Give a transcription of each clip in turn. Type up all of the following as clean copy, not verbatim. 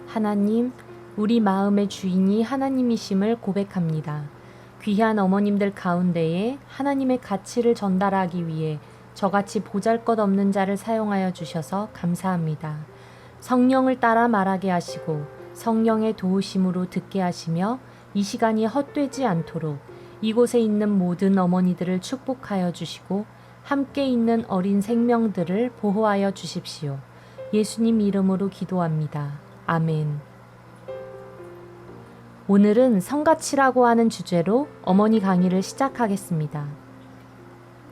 하나님, 우리 마음의 주인이 하나님이심을 고백합니다. 귀한 어머님들 가운데에 하나님의 가치를 전달하기 위해 저같이 보잘것없는 자를 사용하여 주셔서 감사합니다. 성령을 따라 말하게 하시고 성령의 도우심으로 듣게 하시며 이 시간이 헛되지 않도록 이곳에 있는 모든 어머니들을 축복하여 주시고 함께 있는 어린 생명들을 보호하여 주십시오. 예수님 이름으로 기도합니다. 아멘. 오늘은 성가치라고 하는 주제로 어머니 강의를 시작하겠습니다.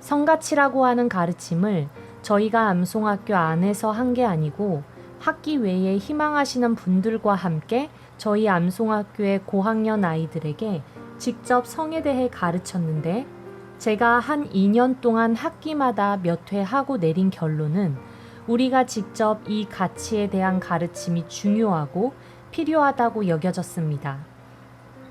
성가치라고 하는 가르침을 저희가 암송학교 안에서 한 게 아니고 학기 외에 희망하시는 분들과 함께 저희 암송학교의 고학년 아이들에게 직접 성에 대해 가르쳤는데 제가 한 2년 동안 학기마다 몇 회 하고 내린 결론은 우리가 직접 이 가치에 대한 가르침이 중요하고 필요하다고 여겨졌습니다.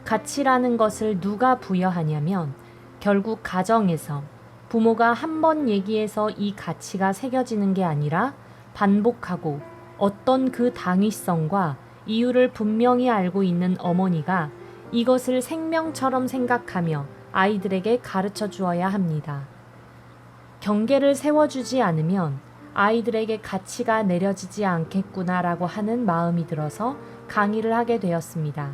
가치라는 것을 누가 부여하냐면 결국 가정에서 부모가 한 번 얘기해서 이 가치가 새겨지는 게 아니라 반복하고 어떤 그 당위성과 이유를 분명히 알고 있는 어머니가 이것을 생명처럼 생각하며 아이들에게 가르쳐 주어야 합니다. 경계를 세워주지 않으면 아이들에게 가치가 내려지지 않겠구나라고 하는 마음이 들어서 강의를 하게 되었습니다.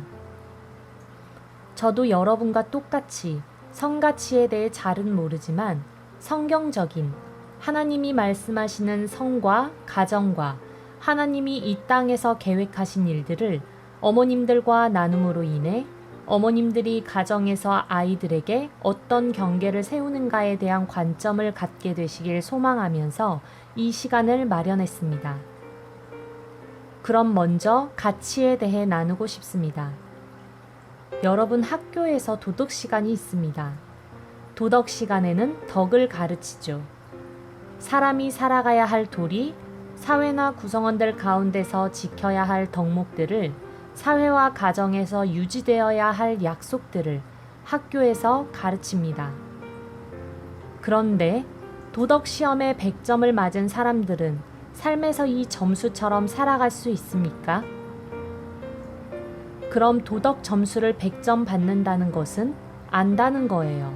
저도 여러분과 똑같이 성가치에 대해 잘은 모르지만 성경적인 하나님이 말씀하시는 성과 가정과 하나님이 이 땅에서 계획하신 일들을 어머님들과 나눔으로 인해 어머님들이 가정에서 아이들에게 어떤 경계를 세우는가에 대한 관점을 갖게 되시길 소망하면서 이 시간을 마련했습니다. 그럼 먼저 가치에 대해 나누고 싶습니다. 여러분 학교에서 도덕 시간이 있습니다. 도덕 시간에는 덕을 가르치죠. 사람이 살아가야 할 도리, 사회나 구성원들 가운데서 지켜야 할 덕목들을 사회와 가정에서 유지되어야 할 약속들을 학교에서 가르칩니다. 그런데 도덕 시험에 100점을 맞은 사람들은 삶에서 이 점수처럼 살아갈 수 있습니까? 그럼 도덕 점수를 100점 받는다는 것은 안다는 거예요.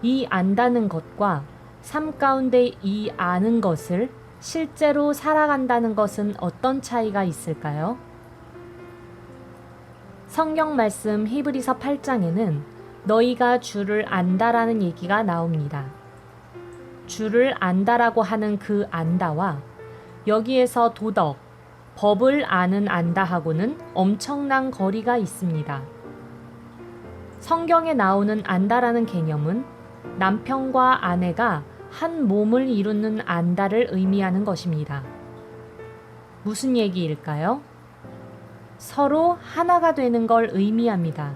이 안다는 것과 삶 가운데 이 아는 것을 실제로 살아간다는 것은 어떤 차이가 있을까요? 성경 말씀 히브리서 8장에는 너희가 주를 안다라는 얘기가 나옵니다. 주를 안다라고 하는 그 안다와 여기에서 도덕, 법을 아는 안다하고는 엄청난 거리가 있습니다. 성경에 나오는 안다라는 개념은 남편과 아내가 한 몸을 이루는 안다를 의미하는 것입니다. 무슨 얘기일까요? 서로 하나가 되는 걸 의미합니다.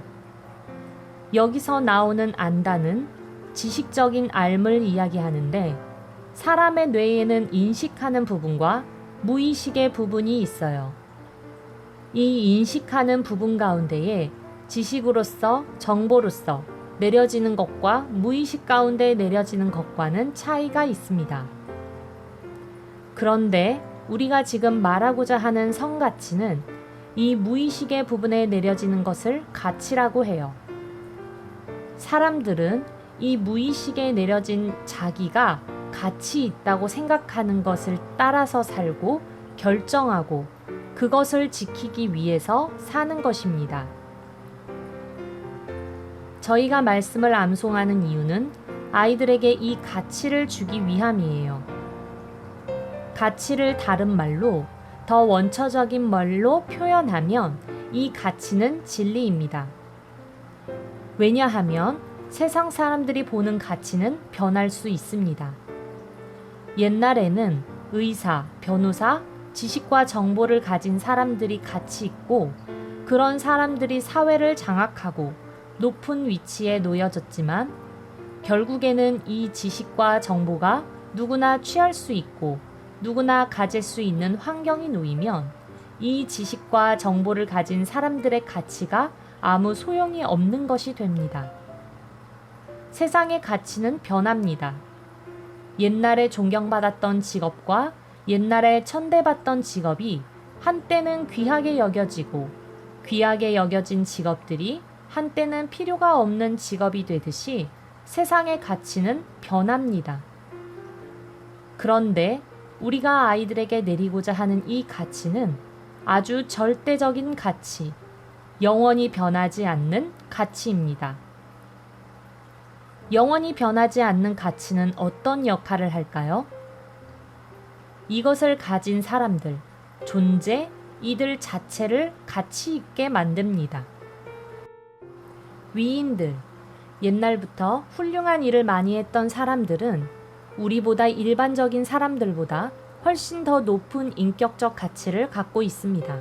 여기서 나오는 안다는 지식적인 알을 이야기하는데 사람의 뇌에는 인식하는 부분과 무의식의 부분이 있어요. 이 인식하는 부분 가운데에 지식으로서 정보로서 내려지는 것과 무의식 가운데 내려지는 것과는 차이가 있습니다. 그런데 우리가 지금 말하고자 하는 성가치는 이 무의식의 부분에 내려지는 것을 가치라고 해요. 사람들은 이 무의식에 내려진 자기가 가치 있다고 생각하는 것을 따라서 살고 결정하고 그것을 지키기 위해서 사는 것입니다. 저희가 말씀을 암송하는 이유는 아이들에게 이 가치를 주기 위함이에요. 가치를 다른 말로 더 원초적인 말로 표현하면 이 가치는 진리입니다. 왜냐하면 세상 사람들이 보는 가치는 변할 수 있습니다. 옛날에는 의사, 변호사, 지식과 정보를 가진 사람들이 같이 있고 그런 사람들이 사회를 장악하고 높은 위치에 놓여졌지만 결국에는 이 지식과 정보가 누구나 취할 수 있고 누구나 가질 수 있는 환경이 놓이면 이 지식과 정보를 가진 사람들의 가치가 아무 소용이 없는 것이 됩니다. 세상의 가치는 변합니다. 옛날에 존경받았던 직업과 옛날에 천대받던 직업이 한때는 귀하게 여겨지고 귀하게 여겨진 직업들이 한때는 필요가 없는 직업이 되듯이 세상의 가치는 변합니다. 그런데 우리가 아이들에게 내리고자 하는 이 가치는 아주 절대적인 가치, 영원히 변하지 않는 가치입니다. 영원히 변하지 않는 가치는 어떤 역할을 할까요? 이것을 가진 사람들, 존재, 이들 자체를 가치 있게 만듭니다. 위인들, 옛날부터 훌륭한 일을 많이 했던 사람들은 우리보다 일반적인 사람들보다 훨씬 더 높은 인격적 가치를 갖고 있습니다.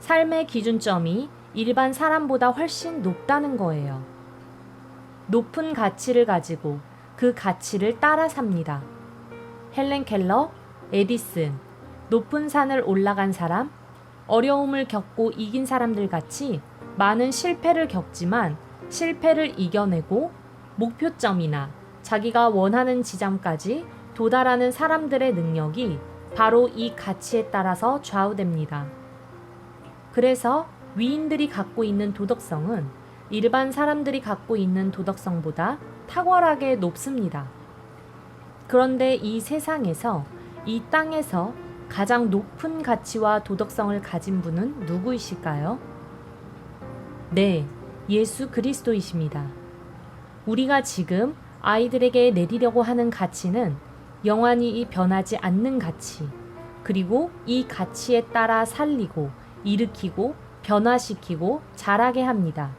삶의 기준점이 일반 사람보다 훨씬 높다는 거예요. 높은 가치를 가지고 그 가치를 따라 삽니다. 헬렌 켈러, 에디슨, 높은 산을 올라간 사람, 어려움을 겪고 이긴 사람들 같이 많은 실패를 겪지만 실패를 이겨내고 목표점이나 자기가 원하는 지점까지 도달하는 사람들의 능력이 바로 이 가치에 따라서 좌우됩니다. 그래서 위인들이 갖고 있는 도덕성은 일반 사람들이 갖고 있는 도덕성보다 탁월하게 높습니다. 그런데 이 세상에서, 이 땅에서 가장 높은 가치와 도덕성을 가진 분은 누구이실까요? 네, 예수 그리스도이십니다. 우리가 지금 아이들에게 내리려고 하는 가치는 영원히 변하지 않는 가치, 그리고 이 가치에 따라 살리고 일으키고 변화시키고 자라게 합니다.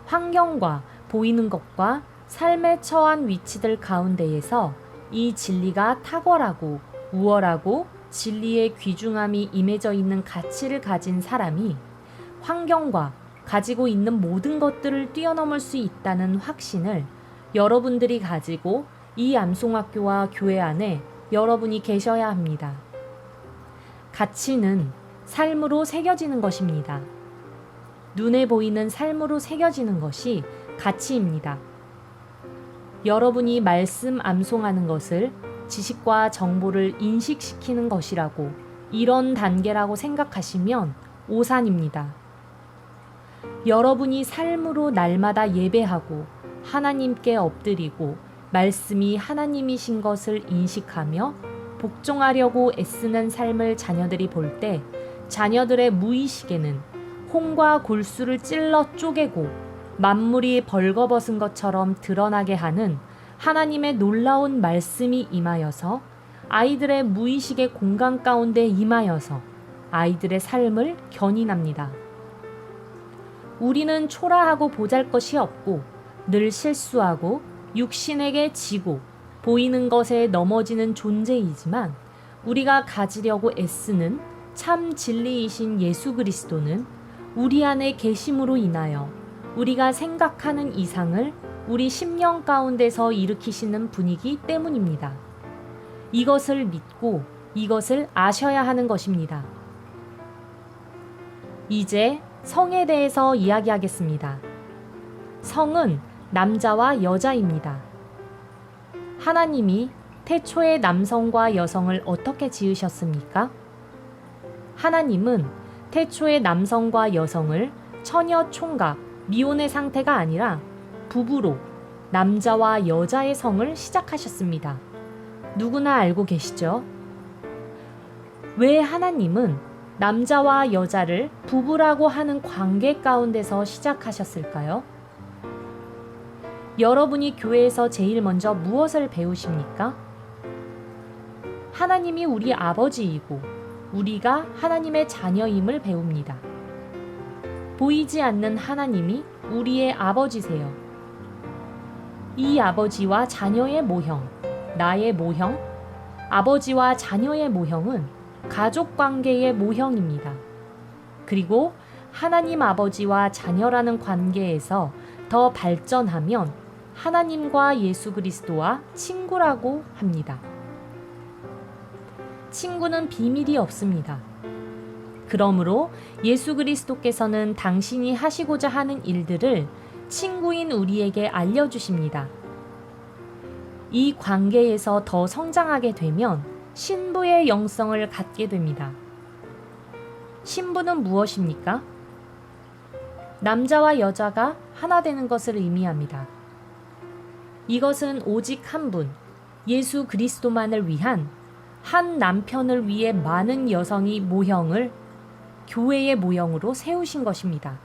환경과 보이는 것과 삶에 처한 위치들 가운데에서 이 진리가 탁월하고 우월하고 진리의 귀중함이 임해져 있는 가치를 가진 사람이 환경과 가지고 있는 모든 것들을 뛰어넘을 수 있다는 확신을 여러분들이 가지고 이 암송학교와 교회 안에 여러분이 계셔야 합니다. 가치는 삶으로 새겨지는 것입니다. 눈에 보이는 삶으로 새겨지는 것이 가치입니다. 여러분이 말씀 암송하는 것을 지식과 정보를 인식시키는 것이라고, 이런 단계라고 생각하시면 오산입니다. 여러분이 삶으로 날마다 예배하고 하나님께 엎드리고 말씀이 하나님이신 것을 인식하며 복종하려고 애쓰는 삶을 자녀들이 볼 때 자녀들의 무의식에는 홍과 골수를 찔러 쪼개고 만물이 벌거벗은 것처럼 드러나게 하는 하나님의 놀라운 말씀이 임하여서 아이들의 무의식의 공간 가운데 임하여서 아이들의 삶을 견인합니다. 우리는 초라하고 보잘것이 없고 늘 실수하고 육신에게 지고 보이는 것에 넘어지는 존재이지만 우리가 가지려고 애쓰는 참 진리이신 예수 그리스도는 우리 안에 계심으로 인하여 우리가 생각하는 이상을 우리 심령 가운데서 일으키시는 분이기 때문입니다. 이것을 믿고 이것을 아셔야 하는 것입니다. 이제 성에 대해서 이야기하겠습니다. 성은 남자와 여자입니다. 하나님이 태초에 남성과 여성을 어떻게 지으셨습니까? 하나님은 태초에 남성과 여성을 처녀 총각, 미혼의 상태가 아니라 부부로 남자와 여자의 성을 시작하셨습니다. 누구나 알고 계시죠? 왜 하나님은 남자와 여자를 부부라고 하는 관계 가운데서 시작하셨을까요? 여러분이 교회에서 제일 먼저 무엇을 배우십니까? 하나님이 우리 아버지이고 우리가 하나님의 자녀임을 배웁니다. 보이지 않는 하나님이 우리의 아버지세요. 이 아버지와 자녀의 모형, 나의 모형, 아버지와 자녀의 모형은 가족 관계의 모형입니다. 그리고 하나님 아버지와 자녀라는 관계에서 더 발전하면 하나님과 예수 그리스도와 친구라고 합니다. 친구는 비밀이 없습니다. 그러므로 예수 그리스도께서는 당신이 하시고자 하는 일들을 친구인 우리에게 알려주십니다. 이 관계에서 더 성장하게 되면 신부의 영성을 갖게 됩니다. 신부는 무엇입니까? 남자와 여자가 하나 되는 것을 의미합니다. 이것은 오직 한 분, 예수 그리스도만을 위한 한 남편을 위해 많은 여성이 모형을 교회의 모형으로 세우신 것입니다.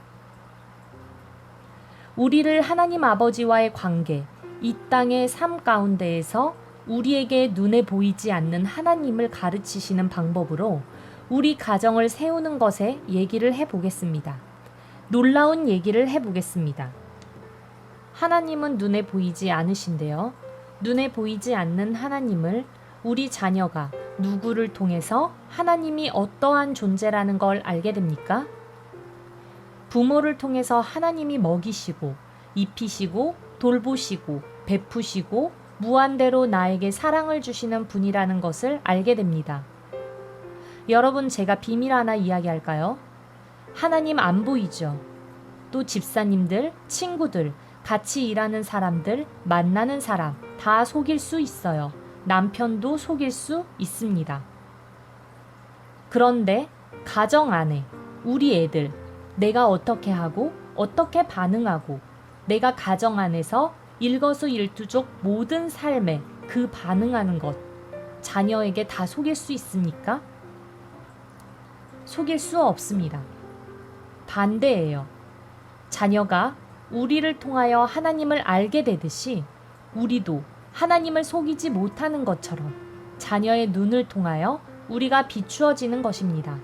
우리를 하나님 아버지와의 관계, 이 땅의 삶 가운데에서 우리에게 눈에 보이지 않는 하나님을 가르치시는 방법으로 우리 가정을 세우는 것에 얘기를 해보겠습니다. 놀라운 얘기를 해보겠습니다. 하나님은 눈에 보이지 않으신데요. 눈에 보이지 않는 하나님을 우리 자녀가 누구를 통해서 하나님이 어떠한 존재라는 걸 알게 됩니까? 부모를 통해서 하나님이 먹이시고 입히시고 돌보시고 베푸시고 무한대로 나에게 사랑을 주시는 분이라는 것을 알게 됩니다. 여러분, 제가 비밀 하나 이야기할까요? 하나님 안 보이죠? 또 집사님들, 친구들, 같이 일하는 사람들, 만나는 사람 다 속일 수 있어요. 남편도 속일 수 있습니다. 그런데 가정 안에 우리 애들, 내가 어떻게 하고 어떻게 반응하고 내가 가정 안에서 일거수일투족 모든 삶에 그 반응하는 것, 자녀에게 다 속일 수 있습니까? 속일 수 없습니다. 반대예요. 자녀가 우리를 통하여 하나님을 알게 되듯이 우리도 하나님을 속이지 못하는 것처럼 자녀의 눈을 통하여 우리가 비추어지는 것입니다.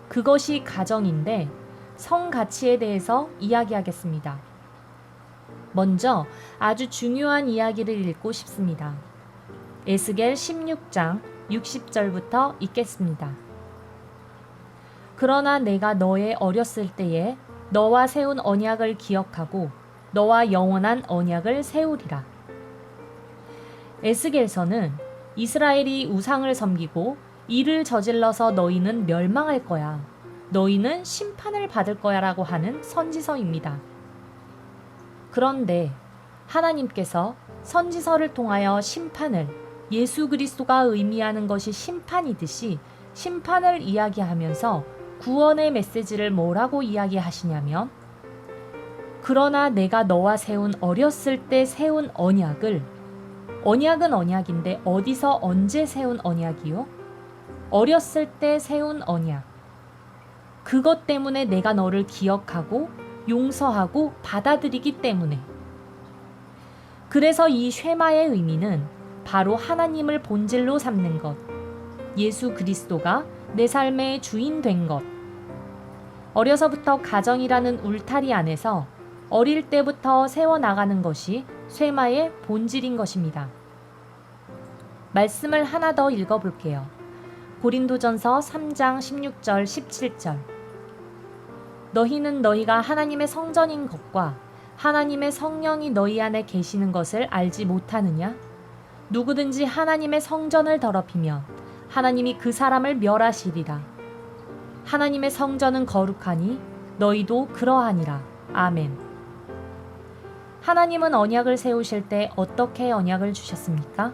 그것이 가정인데 성 가치에 대해서 이야기하겠습니다. 먼저 아주 중요한 이야기를 읽고 싶습니다. 에스겔 16장 60절부터 읽겠습니다. 그러나 내가 너의 어렸을 때에 너와 세운 언약을 기억하고 너와 영원한 언약을 세우리라. 에스겔서는 이스라엘이 우상을 섬기고 이를 저질러서 너희는 멸망할 거야. 너희는 심판을 받을 거야 라고 하는 선지서입니다. 그런데 하나님께서 선지서를 통하여 심판을 예수 그리스도가 의미하는 것이 심판이듯이 심판을 이야기하면서 구원의 메시지를 뭐라고 이야기하시냐면 그러나 내가 너와 세운 어렸을 때 세운 언약은 언약인데 어디서 언제 세운 언약이요? 어렸을 때 세운 언약. 그것 때문에 내가 너를 기억하고 용서하고 받아들이기 때문에. 그래서 이 쉐마의 의미는 바로 하나님을 본질로 삼는 것, 예수 그리스도가 내 삶의 주인 된 것. 어려서부터 가정이라는 울타리 안에서 어릴 때부터 세워나가는 것이 쉐마의 본질인 것입니다. 말씀을 하나 더 읽어볼게요. 고린도전서 3장 16절 17절. 너희는 너희가 하나님의 성전인 것과 하나님의 성령이 너희 안에 계시는 것을 알지 못하느냐? 누구든지 하나님의 성전을 더럽히면 하나님이 그 사람을 멸하시리라. 하나님의 성전은 거룩하니 너희도 그러하니라. 아멘. 하나님은 언약을 세우실 때 어떻게 언약을 주셨습니까?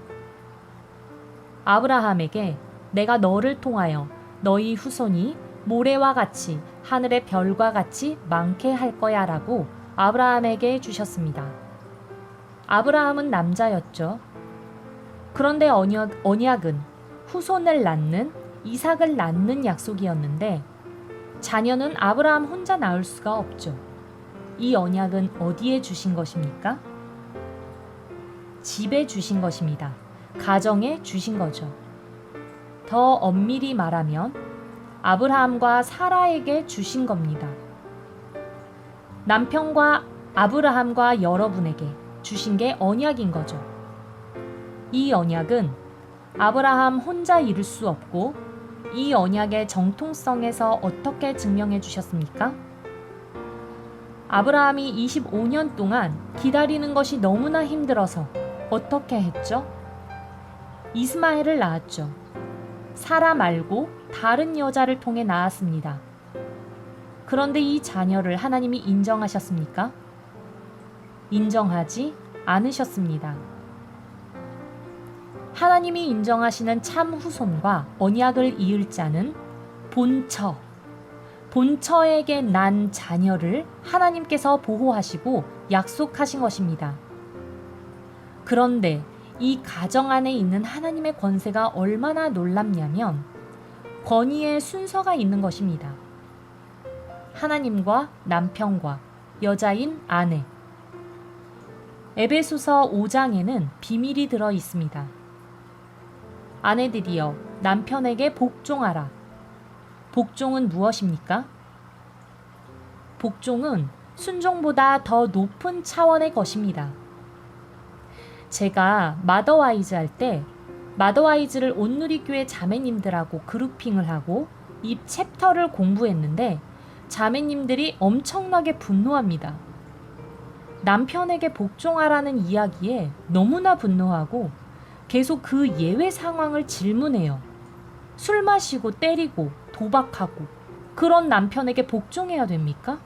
아브라함에게 내가 너를 통하여 너희 후손이 모래와 같이 하늘의 별과 같이 많게 할 거야 라고 아브라함에게 주셨습니다. 아브라함은 남자였죠. 그런데 언약은 후손을 낳는 이삭을 낳는 약속이었는데 자녀는 아브라함 혼자 낳을 수가 없죠. 이 언약은 어디에 주신 것입니까? 집에 주신 것입니다. 가정에 주신 거죠. 더 엄밀히 말하면 아브라함과 사라에게 주신 겁니다. 남편과 아브라함과 여러분에게 주신 게 언약인 거죠. 이 언약은 아브라함 혼자 이룰 수 없고 이 언약의 정통성에서 어떻게 증명해 주셨습니까? 아브라함이 25년 동안 기다리는 것이 너무나 힘들어서 어떻게 했죠? 이스마엘을 낳았죠. 사라 말고 다른 여자를 통해 낳았습니다. 그런데 이 자녀를 하나님이 인정하셨습니까? 인정하지 않으셨습니다. 하나님이 인정하시는 참 후손과 언약을 이을 자는 본처에게 난 자녀를 하나님께서 보호하시고 약속하신 것입니다. 그런데 이 가정 안에 있는 하나님의 권세가 얼마나 놀랍냐면 권위의 순서가 있는 것입니다. 하나님과 남편과 여자인 아내. 에베소서 5장에는 비밀이 들어 있습니다. 아내들이여 남편에게 복종하라. 복종은 무엇입니까? 복종은 순종보다 더 높은 차원의 것입니다. 제가 마더와이즈 할 때 마더와이즈를 온누리교회 자매님들하고 그룹핑을 하고 이 챕터를 공부했는데 자매님들이 엄청나게 분노합니다. 남편에게 복종하라는 이야기에 너무나 분노하고 계속 그 예외 상황을 질문해요. 술 마시고 때리고 도박하고 그런 남편에게 복종해야 됩니까?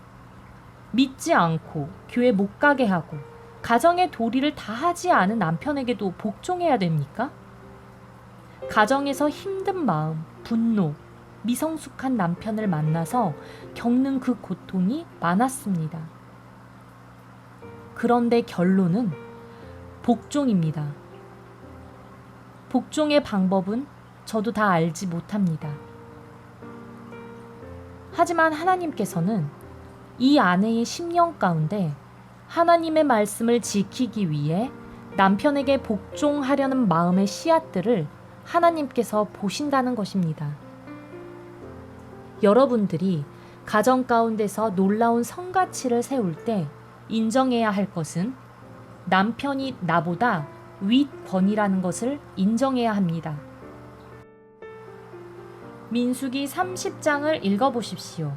믿지 않고 교회 못 가게 하고 가정의 도리를 다 하지 않은 남편에게도 복종해야 됩니까? 가정에서 힘든 마음, 분노, 미성숙한 남편을 만나서 겪는 그 고통이 많았습니다. 그런데 결론은 복종입니다. 복종의 방법은 저도 다 알지 못합니다. 하지만 하나님께서는 이 아내의 심령 가운데 하나님의 말씀을 지키기 위해 남편에게 복종하려는 마음의 씨앗들을 하나님께서 보신다는 것입니다. 여러분들이 가정 가운데서 놀라운 성가치를 세울 때 인정해야 할 것은 남편이 나보다 윗권이라는 것을 인정해야 합니다. 민수기 30장을 읽어보십시오.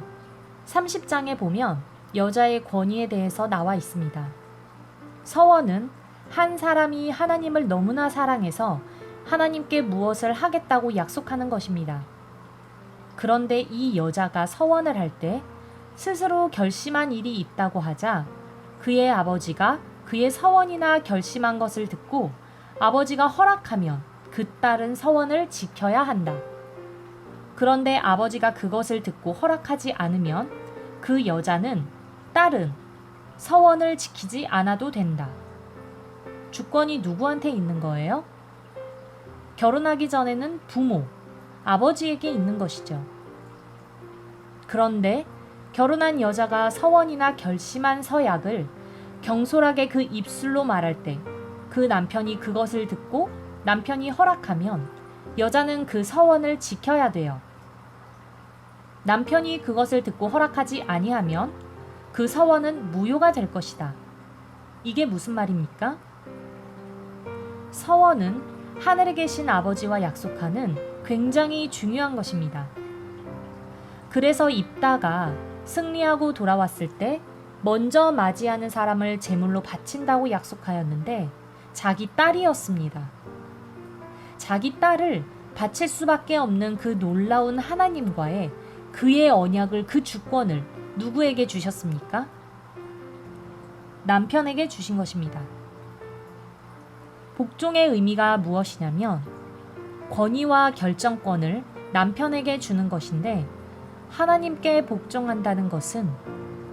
30장에 보면 여자의 권위에 대해서 나와 있습니다. 서원은 한 사람이 하나님을 너무나 사랑해서 하나님께 무엇을 하겠다고 약속하는 것입니다. 그런데 이 여자가 서원을 할 때 스스로 결심한 일이 있다고 하자 그의 아버지가 그의 서원이나 결심한 것을 듣고 아버지가 허락하면 그 딸은 서원을 지켜야 한다. 그런데 아버지가 그것을 듣고 허락하지 않으면 그 여자는 딸은 서원을 지키지 않아도 된다. 주권이 누구한테 있는 거예요? 결혼하기 전에는 부모, 아버지에게 있는 것이죠. 그런데 결혼한 여자가 서원이나 결심한 서약을 경솔하게 그 입술로 말할 때 그 남편이 그것을 듣고 남편이 허락하면 여자는 그 서원을 지켜야 돼요. 남편이 그것을 듣고 허락하지 아니하면 그 서원은 무효가 될 것이다. 이게 무슨 말입니까? 서원은 하늘에 계신 아버지와 약속하는 굉장히 중요한 것입니다. 그래서 입다가 승리하고 돌아왔을 때 먼저 맞이하는 사람을 제물로 바친다고 약속하였는데 자기 딸이었습니다. 자기 딸을 바칠 수밖에 없는 그 놀라운 하나님과의 그의 언약을, 그 주권을 누구에게 주셨습니까? 남편에게 주신 것입니다. 복종의 의미가 무엇이냐면 권위와 결정권을 남편에게 주는 것인데 하나님께 복종한다는 것은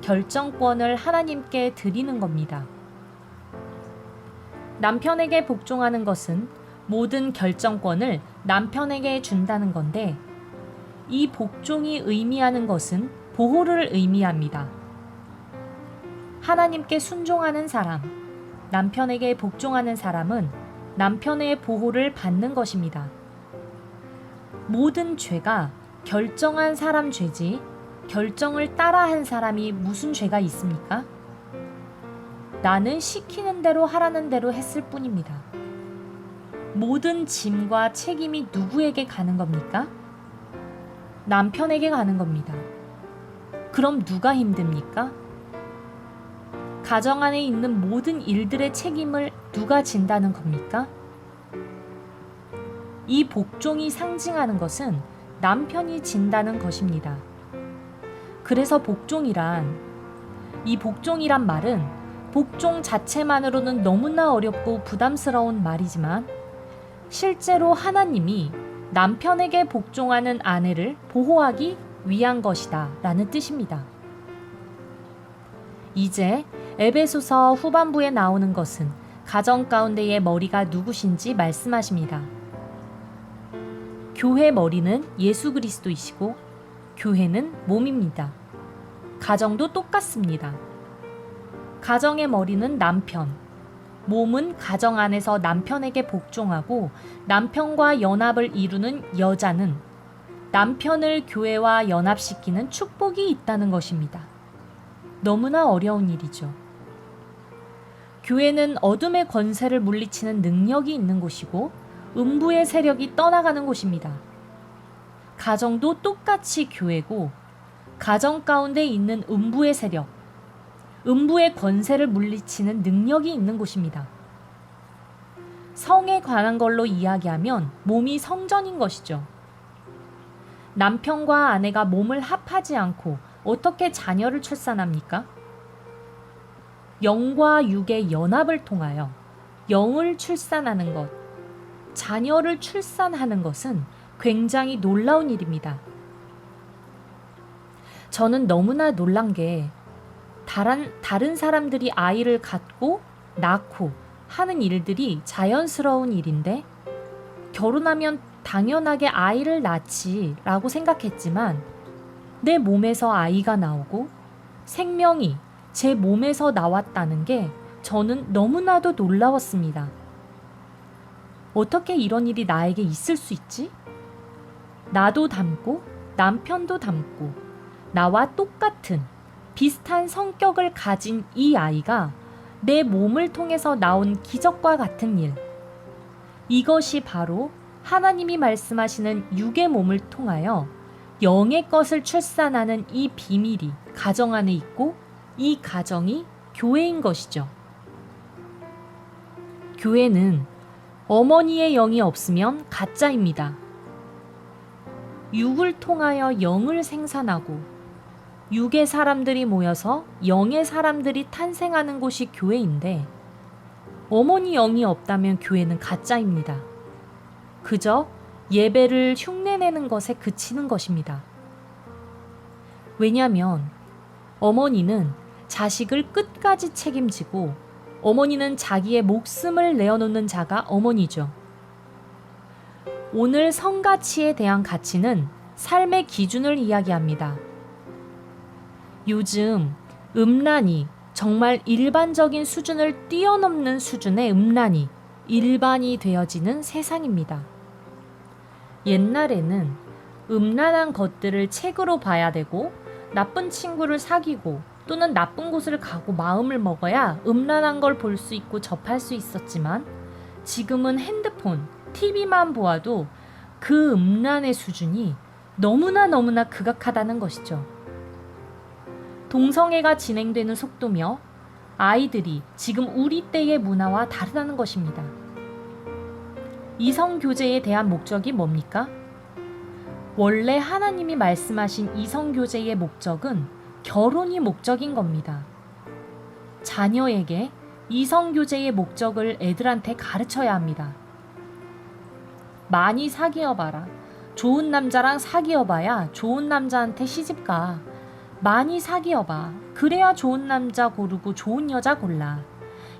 결정권을 하나님께 드리는 겁니다. 남편에게 복종하는 것은 모든 결정권을 남편에게 준다는 건데 이 복종이 의미하는 것은 보호를 의미합니다. 하나님께 순종하는 사람, 남편에게 복종하는 사람은 남편의 보호를 받는 것입니다. 모든 죄가 결정한 사람 죄지 결정을 따라한 사람이 무슨 죄가 있습니까? 나는 시키는 대로 하라는 대로 했을 뿐입니다. 모든 짐과 책임이 누구에게 가는 겁니까? 남편에게 가는 겁니다. 그럼 누가 힘듭니까? 가정 안에 있는 모든 일들의 책임을 누가 진다는 겁니까? 이 복종이 상징하는 것은 남편이 진다는 것입니다. 그래서 복종이란 말은 복종 자체만으로는 너무나 어렵고 부담스러운 말이지만 실제로 하나님이 남편에게 복종하는 아내를 보호하기 위한 것이다 라는 뜻입니다. 이제 에베소서 후반부에 나오는 것은 가정 가운데의 머리가 누구신지 말씀하십니다. 교회 머리는 예수 그리스도이시고 교회는 몸입니다. 가정도 똑같습니다. 가정의 머리는 남편, 몸은 가정 안에서 남편에게 복종하고 남편과 연합을 이루는 여자는 남편을 교회와 연합시키는 축복이 있다는 것입니다. 너무나 어려운 일이죠. 교회는 어둠의 권세를 물리치는 능력이 있는 곳이고 음부의 세력이 떠나가는 곳입니다. 가정도 똑같이 교회고 가정 가운데 있는 음부의 세력, 음부의 권세를 물리치는 능력이 있는 곳입니다. 성에 관한 걸로 이야기하면 몸이 성전인 것이죠. 남편과 아내가 몸을 합하지 않고 어떻게 자녀를 출산합니까? 영과 육의 연합을 통하여 영을 출산하는 것, 자녀를 출산하는 것은 굉장히 놀라운 일입니다. 저는 너무나 놀란 게 다른 사람들이 아이를 갖고 낳고 하는 일들이 자연스러운 일인데 결혼하면 당연하게 아이를 낳지라고 생각했지만 내 몸에서 아이가 나오고 생명이 제 몸에서 나왔다는 게 저는 너무나도 놀라웠습니다. 어떻게 이런 일이 나에게 있을 수 있지? 나도 닮고 남편도 닮고 나와 똑같은 비슷한 성격을 가진 이 아이가 내 몸을 통해서 나온 기적과 같은 일. 이것이 바로 하나님이 말씀하시는 육의 몸을 통하여 영의 것을 출산하는 이 비밀이 가정 안에 있고 이 가정이 교회인 것이죠. 교회는 어머니의 영이 없으면 가짜입니다. 육을 통하여 영을 생산하고 육의 사람들이 모여서 영의 사람들이 탄생하는 곳이 교회인데 어머니 영이 없다면 교회는 가짜입니다. 그저 예배를 흉내내는 것에 그치는 것입니다. 왜냐하면 어머니는 자식을 끝까지 책임지고 어머니는 자기의 목숨을 내어놓는 자가 어머니죠. 오늘 성가치에 대한 가치는 삶의 기준을 이야기합니다. 요즘 음란이 정말 일반적인 수준을 뛰어넘는 수준의 음란이 일반이 되어지는 세상입니다. 옛날에는 음란한 것들을 책으로 봐야 되고 나쁜 친구를 사귀고 또는 나쁜 곳을 가고 마음을 먹어야 음란한 걸 볼 수 있고 접할 수 있었지만 지금은 핸드폰, TV만 보아도 그 음란의 수준이 너무나 극악하다는 것이죠. 동성애가 진행되는 속도며 아이들이 지금 우리 때의 문화와 다르다는 것입니다. 이성교제에 대한 목적이 뭡니까? 원래 하나님이 말씀하신 이성교제의 목적은 결혼이 목적인 겁니다. 자녀에게 이성교제의 목적을 애들한테 가르쳐야 합니다. 많이 사귀어봐라. 좋은 남자랑 사귀어봐야 좋은 남자한테 시집가. 많이 사귀어봐. 그래야 좋은 남자 고르고 좋은 여자 골라.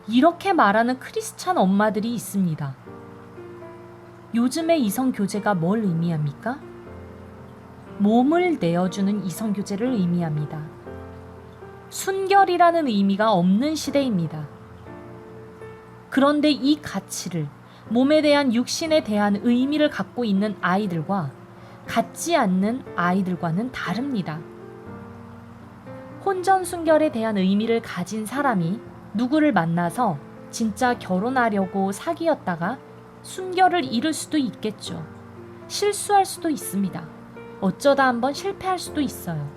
이렇게 말하는 크리스찬 엄마들이 있습니다. 요즘의 이성교제가 뭘 의미합니까? 몸을 내어주는 이성교제를 의미합니다. 순결이라는 의미가 없는 시대입니다. 그런데 이 가치를 몸에 대한 육신에 대한 의미를 갖고 있는 아이들과 갖지 않는 아이들과는 다릅니다. 혼전순결에 대한 의미를 가진 사람이 누구를 만나서 진짜 결혼하려고 사귀었다가 순결을 잃을 수도 있겠죠. 실수할 수도 있습니다. 어쩌다 한번 실패할 수도 있어요.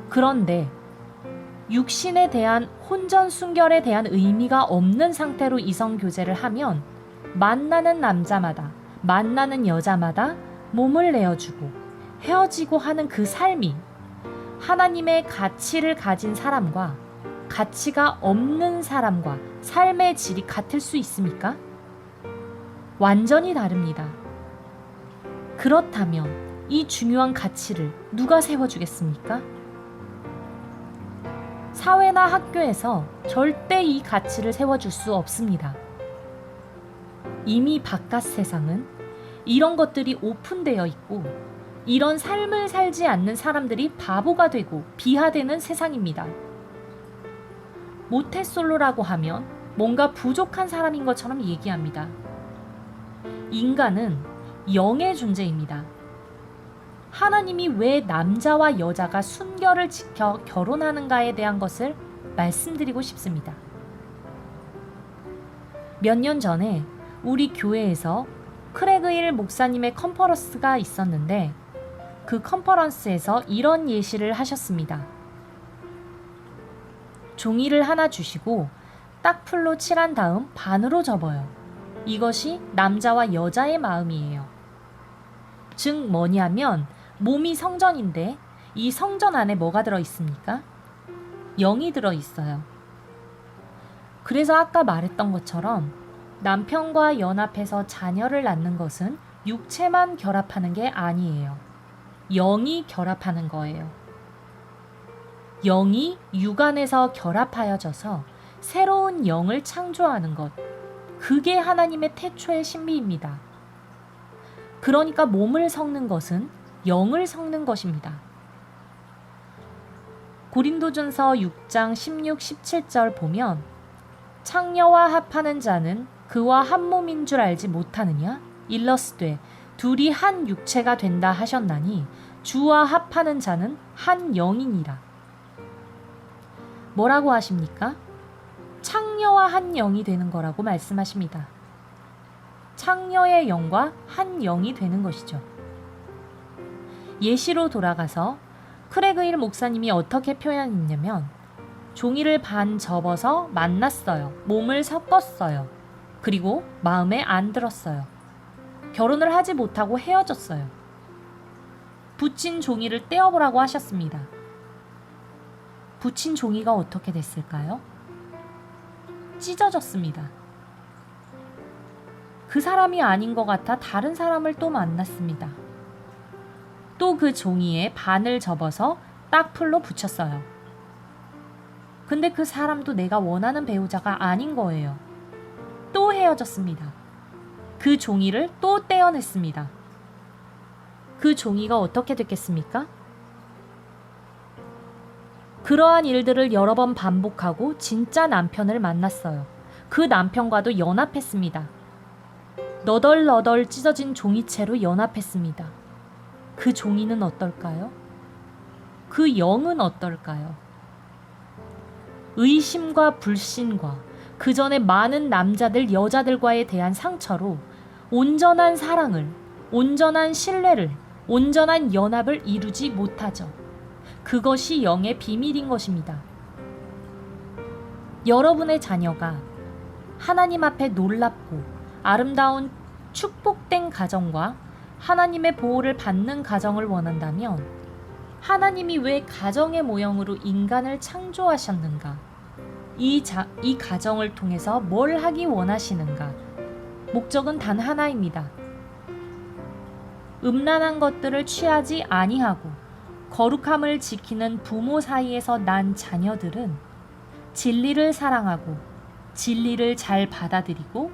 그런데 육신에 대한 혼전순결에 대한 의미가 없는 상태로 이성교제를 하면 만나는 남자마다 만나는 여자마다 몸을 내어주고 헤어지고 하는 그 삶이 하나님의 가치를 가진 사람과 가치가 없는 사람과 삶의 질이 같을 수 있습니까? 완전히 다릅니다. 그렇다면 이 중요한 가치를 누가 세워주겠습니까? 사회나 학교에서 절대 이 가치를 세워줄 수 없습니다. 이미 바깥 세상은 이런 것들이 오픈되어 있고 이런 삶을 살지 않는 사람들이 바보가 되고 비하되는 세상입니다. 모태솔로라고 하면 뭔가 부족한 사람인 것처럼 얘기합니다. 인간은 영의 존재입니다. 하나님이 왜 남자와 여자가 순결을 지켜 결혼하는가에 대한 것을 말씀드리고 싶습니다. 몇 년 전에 우리 교회에서 크레그힐 목사님의 컨퍼런스가 있었는데 그 컨퍼런스에서 이런 예시를 하셨습니다. 종이를 하나 주시고 딱풀로 칠한 다음 반으로 접어요. 이것이 남자와 여자의 마음이에요. 즉 뭐냐면 몸이 성전인데 이 성전 안에 뭐가 들어있습니까? 영이 들어있어요. 그래서 아까 말했던 것처럼 남편과 연합해서 자녀를 낳는 것은 육체만 결합하는 게 아니에요. 영이 결합하는 거예요. 영이 육안에서 결합하여져서 새로운 영을 창조하는 것. 그게 하나님의 태초의 신비입니다. 그러니까 몸을 섞는 것은 영을 섞는 것입니다. 고린도전서 6장 16, 17절 보면 창녀와 합하는 자는 그와 한 몸인 줄 알지 못하느냐? 일러스되 둘이 한 육체가 된다 하셨나니 주와 합하는 자는 한 영이니라. 뭐라고 하십니까? 창녀와 한 영이 되는 거라고 말씀하십니다. 창녀의 영과 한 영이 되는 것이죠. 예시로 돌아가서 크레그힐 목사님이 어떻게 표현했냐면 종이를 반 접어서 만났어요. 몸을 섞었어요. 그리고 마음에 안 들었어요. 결혼을 하지 못하고 헤어졌어요. 붙인 종이를 떼어보라고 하셨습니다. 붙인 종이가 어떻게 됐을까요? 찢어졌습니다. 그 사람이 아닌 것 같아 다른 사람을 또 만났습니다. 또 그 종이에 반을 접어서 딱풀로 붙였어요. 근데 그 사람도 내가 원하는 배우자가 아닌 거예요. 또 헤어졌습니다. 그 종이를 또 떼어냈습니다. 그 종이가 어떻게 됐겠습니까? 그러한 일들을 여러 번 반복하고 진짜 남편을 만났어요. 그 남편과도 연합했습니다. 너덜너덜 찢어진 종이채로 연합했습니다. 그 종이는 어떨까요? 그 영은 어떨까요? 의심과 불신과 그 전에 많은 남자들, 여자들과에 대한 상처로 온전한 사랑을, 온전한 신뢰를, 온전한 연합을 이루지 못하죠. 그것이 영의 비밀인 것입니다. 여러분의 자녀가 하나님 앞에 놀랍고 아름다운 축복된 가정과 하나님의 보호를 받는 가정을 원한다면 하나님이 왜 가정의 모형으로 인간을 창조하셨는가? 이 가정을 통해서 뭘 하기 원하시는가? 목적은 단 하나입니다. 음란한 것들을 취하지 아니하고 거룩함을 지키는 부모 사이에서 난 자녀들은 진리를 사랑하고 진리를 잘 받아들이고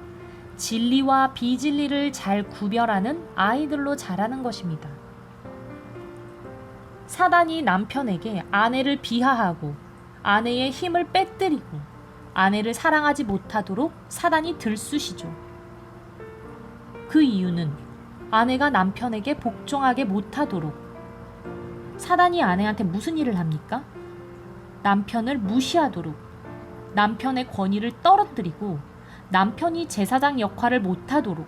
진리와 비진리를 잘 구별하는 아이들로 자라는 것입니다. 사단이 남편에게 아내를 비하하고 아내의 힘을 빼뜨리고 아내를 사랑하지 못하도록 사단이 들쑤시죠. 그 이유는 아내가 남편에게 복종하게 못하도록. 사단이 아내한테 무슨 일을 합니까? 남편을 무시하도록, 남편의 권위를 떨어뜨리고 남편이 제사장 역할을 못하도록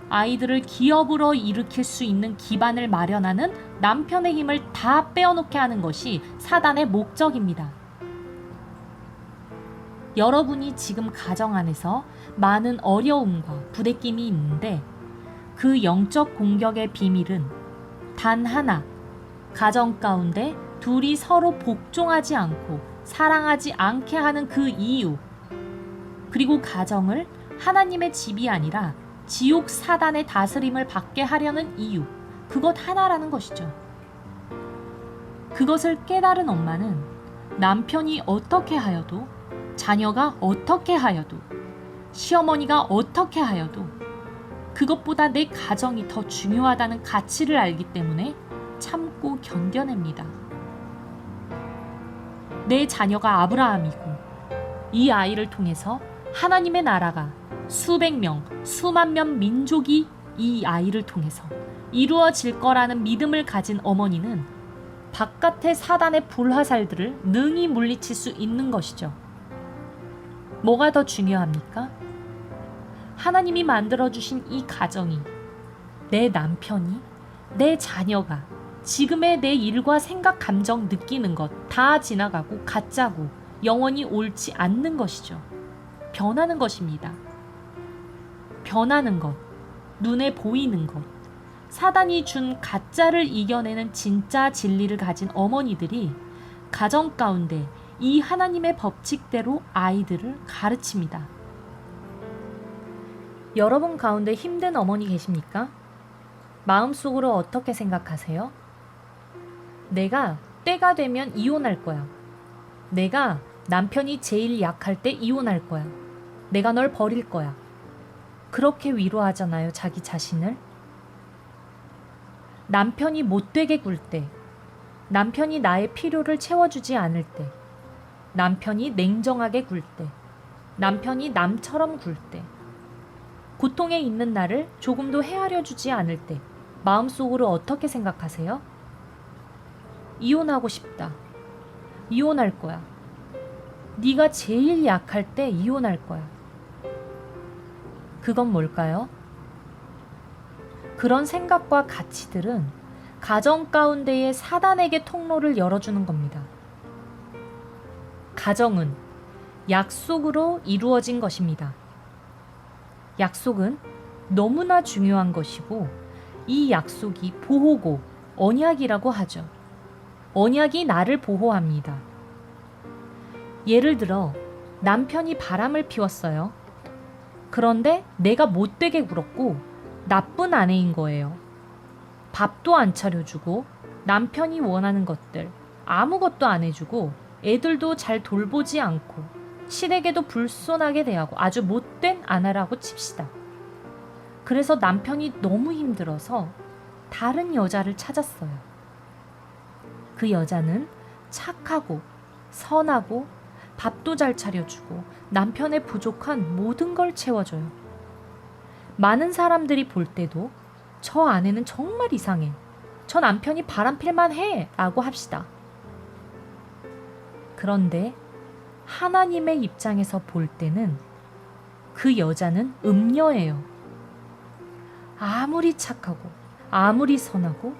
아이들을 기업으로 일으킬 수 있는 기반을 마련하는 남편의 힘을 다 빼어놓게 하는 것이 사단의 목적입니다. 여러분이 지금 가정 안에서 많은 어려움과 부대낌이 있는데 그 영적 공격의 비밀은 단 하나, 가정 가운데 둘이 서로 복종하지 않고 사랑하지 않게 하는 그 이유, 그리고 가정을 하나님의 집이 아니라 지옥 사단의 다스림을 받게 하려는 이유, 그것 하나라는 것이죠. 그것을 깨달은 엄마는 남편이 어떻게 하여도, 자녀가 어떻게 하여도, 시어머니가 어떻게 하여도 그것보다 내 가정이 더 중요하다는 가치를 알기 때문에 참고 견뎌냅니다. 내 자녀가 아브라함이고 이 아이를 통해서 하나님의 나라가 수백 명, 수만 명 민족이 이 아이를 통해서 이루어질 거라는 믿음을 가진 어머니는 바깥의 사단의 불화살들을 능히 물리칠 수 있는 것이죠. 뭐가 더 중요합니까? 하나님이 만들어주신 이 가정이, 내 남편이, 내 자녀가 지금의 내 일과 생각, 감정, 느끼는 것 다 지나가고 가짜고 영원히 옳지 않는 것이죠. 변하는 것입니다. 변하는 것, 눈에 보이는 것, 사단이 준 가짜를 이겨내는 진짜 진리를 가진 어머니들이 가정 가운데 이 하나님의 법칙대로 아이들을 가르칩니다. 여러분 가운데 힘든 어머니 계십니까? 마음속으로 어떻게 생각하세요? 내가 때가 되면 이혼할 거야. 내가 남편이 제일 약할 때 이혼할 거야. 내가 널 버릴 거야. 그렇게 위로하잖아요, 자기 자신을. 남편이 못되게 굴 때, 남편이 나의 필요를 채워주지 않을 때, 남편이 냉정하게 굴 때, 남편이 남처럼 굴 때, 고통에 있는 나를 조금도 헤아려 주지 않을 때 마음속으로 어떻게 생각하세요? 이혼하고 싶다. 이혼할 거야. 네가 제일 약할 때 이혼할 거야. 그건 뭘까요? 그런 생각과 가치들은 가정 가운데의 사단에게 통로를 열어주는 겁니다. 가정은 약속으로 이루어진 것입니다. 약속은 너무나 중요한 것이고 이 약속이 보호고 언약이라고 하죠. 언약이 나를 보호합니다. 예를 들어 남편이 바람을 피웠어요. 그런데 내가 못되게 굴었고 나쁜 아내인 거예요. 밥도 안 차려주고 남편이 원하는 것들 아무것도 안 해주고 애들도 잘 돌보지 않고 신에게도 불손하게 대하고 아주 못된 아내라고 칩시다. 그래서 남편이 너무 힘들어서 다른 여자를 찾았어요. 그 여자는 착하고 선하고 밥도 잘 차려주고 남편의 부족한 모든 걸 채워줘요. 많은 사람들이 볼 때도 저 아내는 정말 이상해. 저 남편이 바람필만 해 라고 합시다. 그런데 하나님의 입장에서 볼 때는 그 여자는 음녀예요. 아무리 착하고 아무리 선하고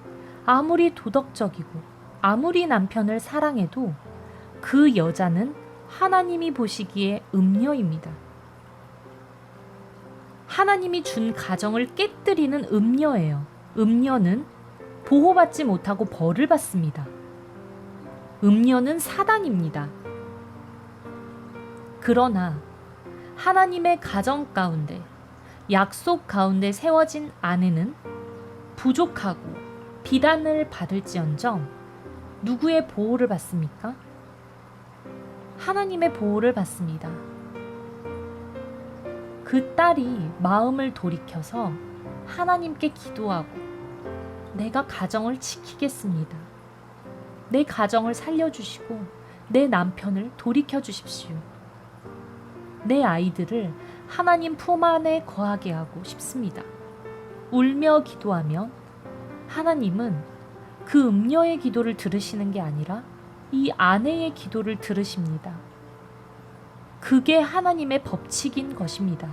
아무리 도덕적이고 아무리 남편을 사랑해도 그 여자는 하나님이 보시기에 음녀입니다. 하나님이 준 가정을 깨뜨리는 음녀예요. 음녀는 보호받지 못하고 벌을 받습니다. 음녀는 사단입니다. 그러나 하나님의 가정 가운데, 약속 가운데 세워진 아내는 부족하고 비난을 받을지언정 누구의 보호를 받습니까? 하나님의 보호를 받습니다. 그 딸이 마음을 돌이켜서 하나님께 기도하고 내가 가정을 지키겠습니다. 내 가정을 살려주시고 내 남편을 돌이켜 주십시오. 내 아이들을 하나님 품 안에 거하게 하고 싶습니다. 울며 기도하면 하나님은 그 음녀의 기도를 들으시는 게 아니라 이 아내의 기도를 들으십니다. 그게 하나님의 법칙인 것입니다.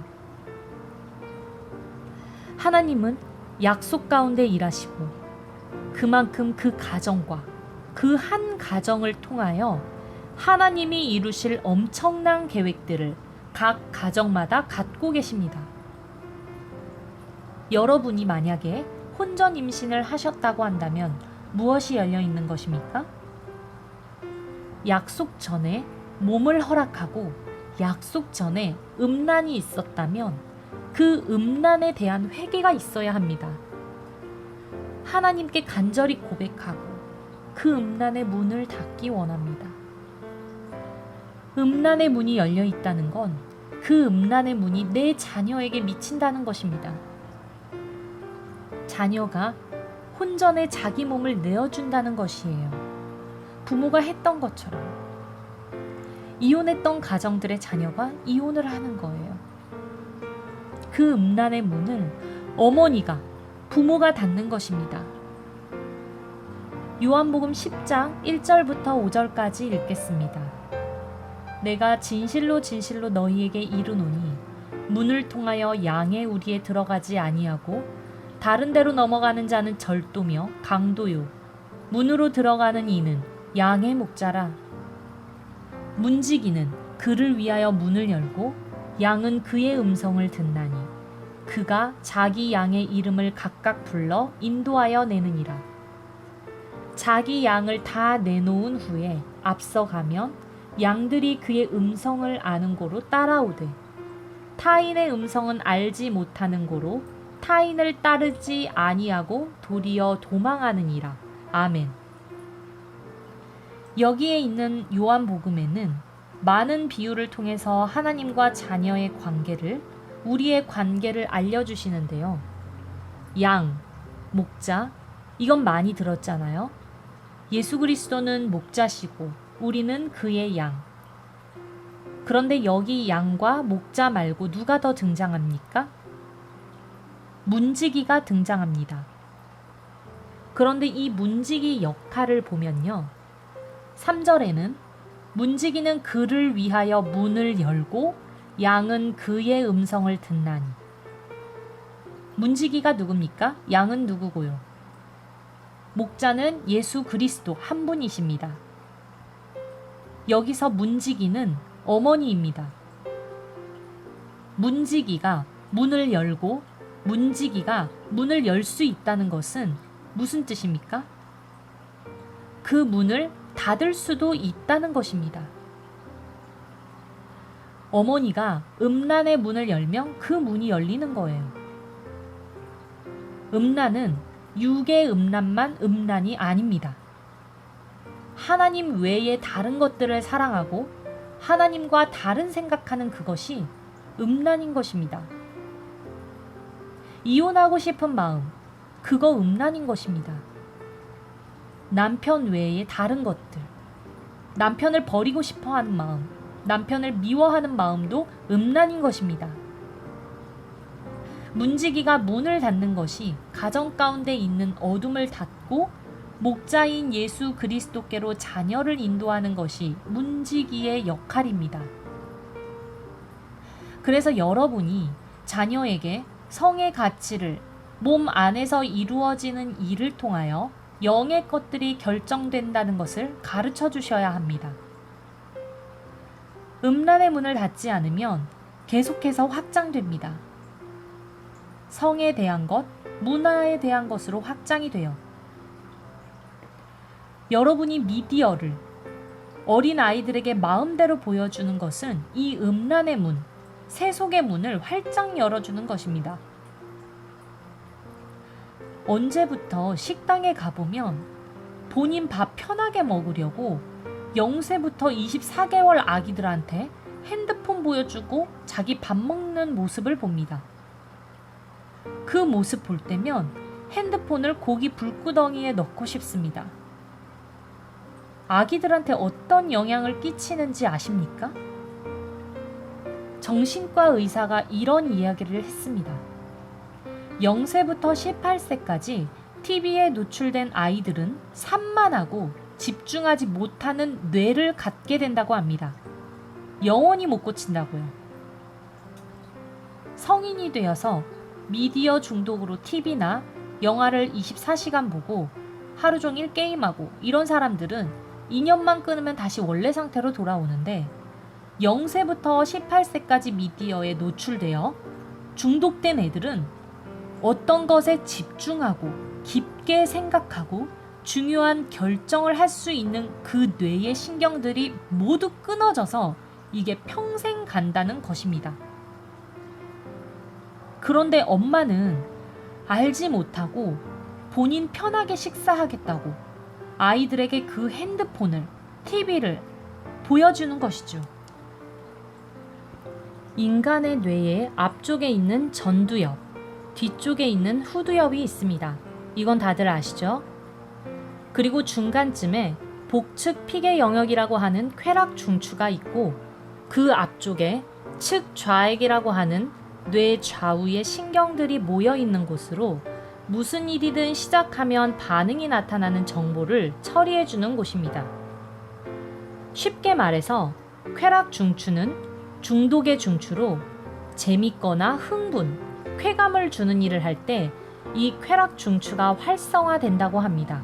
하나님은 약속 가운데 일하시고 그만큼 그 가정과 그 한 가정을 통하여 하나님이 이루실 엄청난 계획들을 각 가정마다 갖고 계십니다. 여러분이 만약에 혼전 임신을 하셨다고 한다면 무엇이 열려 있는 것입니까? 약속 전에 몸을 허락하고 약속 전에 음란이 있었다면 그 음란에 대한 회개가 있어야 합니다. 하나님께 간절히 고백하고 그 음란의 문을 닫기 원합니다. 음란의 문이 열려 있다는 건 그 음란의 문이 내 자녀에게 미친다는 것입니다. 자녀가 혼전에 자기 몸을 내어준다는 것이에요. 부모가 했던 것처럼. 이혼했던 가정들의 자녀가 이혼을 하는 거예요. 그 음란의 문을 어머니가, 부모가 닫는 것입니다. 요한복음 10장 1절부터 5절까지 읽겠습니다. 내가 진실로 진실로 너희에게 이르노니 문을 통하여 양의 우리에 들어가지 아니하고 다른 데로 넘어가는 자는 절도며 강도요 문으로 들어가는 이는 양의 목자라. 문지기는 그를 위하여 문을 열고 양은 그의 음성을 듣나니 그가 자기 양의 이름을 각각 불러 인도하여 내느니라. 자기 양을 다 내놓은 후에 앞서가면 양들이 그의 음성을 아는 고로 따라오되 타인의 음성은 알지 못하는 고로 타인을 따르지 아니하고 도리어 도망하느니라. 아멘. 여기에 있는 요한복음에는 많은 비유를 통해서 하나님과 자녀의 관계를, 우리의 관계를 알려주시는데요. 양, 목자, 이건 많이 들었잖아요. 예수 그리스도는 목자시고 우리는 그의 양. 그런데 여기 양과 목자 말고 누가 더 등장합니까? 문지기가 등장합니다. 그런데 이 문지기 역할을 보면요. 3절에는 문지기는 그를 위하여 문을 열고 양은 그의 음성을 듣나니. 문지기가 누굽니까? 양은 누구고요? 목자는 예수 그리스도 한 분이십니다. 여기서 문지기는 어머니입니다. 문지기가 문을 열고 문지기가 문을 열 수 있다는 것은 무슨 뜻입니까? 그 문을 닫을 수도 있다는 것입니다. 어머니가 음란의 문을 열면 그 문이 열리는 거예요. 음란은 육의 음란만 음란이 아닙니다. 하나님 외에 다른 것들을 사랑하고 하나님과 다른 생각하는 그것이 음란인 것입니다. 이혼하고 싶은 마음, 그거 음란인 것입니다. 남편 외에 다른 것들, 남편을 버리고 싶어하는 마음, 남편을 미워하는 마음도 음란인 것입니다. 문지기가 문을 닫는 것이 가정 가운데 있는 어둠을 닫고 목자인 예수 그리스도께로 자녀를 인도하는 것이 문지기의 역할입니다. 그래서 여러분이 자녀에게 성의 가치를 몸 안에서 이루어지는 일을 통하여 영의 것들이 결정된다는 것을 가르쳐 주셔야 합니다. 음란의 문을 닫지 않으면 계속해서 확장됩니다. 성에 대한 것, 문화에 대한 것으로 확장이 돼요. 여러분이 미디어를 어린 아이들에게 마음대로 보여주는 것은 이 음란의 문, 세속의 문을 활짝 열어주는 것입니다. 언제부터 식당에 가보면 본인 밥 편하게 먹으려고 0세부터 24개월 아기들한테 핸드폰 보여주고 자기 밥 먹는 모습을 봅니다. 그 모습 볼 때면 핸드폰을 고기 불구덩이에 넣고 싶습니다. 아기들한테 어떤 영향을 끼치는지 아십니까? 정신과 의사가 이런 이야기를 했습니다. 0세부터 18세까지 TV에 노출된 아이들은 산만하고 집중하지 못하는 뇌를 갖게 된다고 합니다. 영원히 못 고친다고요. 성인이 되어서 미디어 중독으로 TV나 영화를 24시간 보고 하루 종일 게임하고 이런 사람들은 2년만 끊으면 다시 원래 상태로 돌아오는데 0세부터 18세까지 미디어에 노출되어 중독된 애들은 어떤 것에 집중하고 깊게 생각하고 중요한 결정을 할 수 있는 그 뇌의 신경들이 모두 끊어져서 이게 평생 간다는 것입니다. 그런데 엄마는 알지 못하고 본인 편하게 식사하겠다고 아이들에게 그 핸드폰을, TV를 보여주는 것이죠. 인간의 뇌의 앞쪽에 있는 전두엽, 뒤쪽에 있는 후두엽이 있습니다. 이건 다들 아시죠? 그리고 중간쯤에 복측 피계 영역이라고 하는 쾌락 중추가 있고 그 앞쪽에 측좌액이라고 하는 뇌 좌우의 신경들이 모여 있는 곳으로 무슨 일이든 시작하면 반응이 나타나는 정보를 처리해 주는 곳입니다. 쉽게 말해서 쾌락 중추는 중독의 중추로 재밌거나 흥분, 쾌감을 주는 일을 할 때 이 쾌락 중추가 활성화된다고 합니다.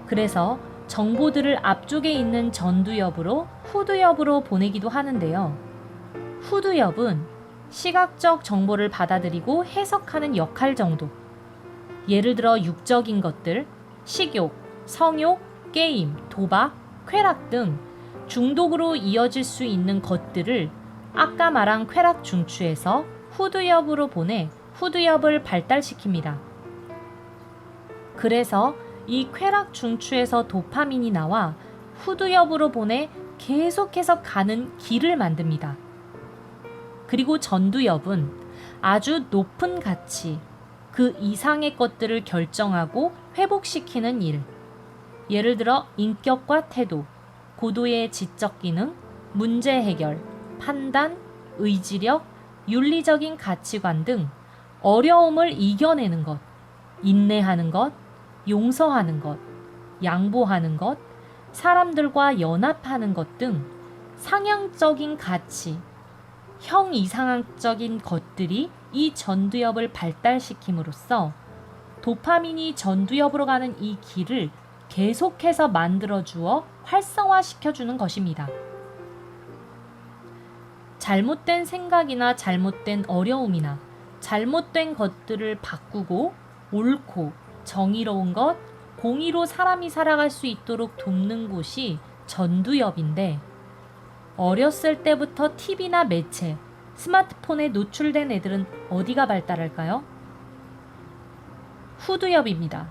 그래서 정보들을 앞쪽에 있는 전두엽으로 후두엽으로 보내기도 하는데요. 후두엽은 시각적 정보를 받아들이고 해석하는 역할 정도. 예를 들어 육적인 것들, 식욕, 성욕, 게임, 도박, 쾌락 등 중독으로 이어질 수 있는 것들을 아까 말한 쾌락 중추에서 후두엽으로 보내 후두엽을 발달시킵니다. 그래서 이 쾌락 중추에서 도파민이 나와 후두엽으로 보내 계속해서 가는 길을 만듭니다. 그리고 전두엽은 아주 높은 가치, 그 이상의 것들을 결정하고 회복시키는 일. 예를 들어 인격과 태도, 고도의 지적 기능, 문제 해결, 판단, 의지력, 윤리적인 가치관 등 어려움을 이겨내는 것, 인내하는 것, 용서하는 것, 양보하는 것, 사람들과 연합하는 것 등 상향적인 가치, 형이상학적인 것들이 이 전두엽을 발달시킴으로써 도파민이 전두엽으로 가는 이 길을 계속해서 만들어주어 활성화시켜주는 것입니다. 잘못된 생각이나 잘못된 어려움이나 잘못된 것들을 바꾸고 옳고 정의로운 것, 공의로 사람이 살아갈 수 있도록 돕는 곳이 전두엽인데 어렸을 때부터 TV나 매체, 스마트폰에 노출된 애들은 어디가 발달할까요? 후두엽입니다.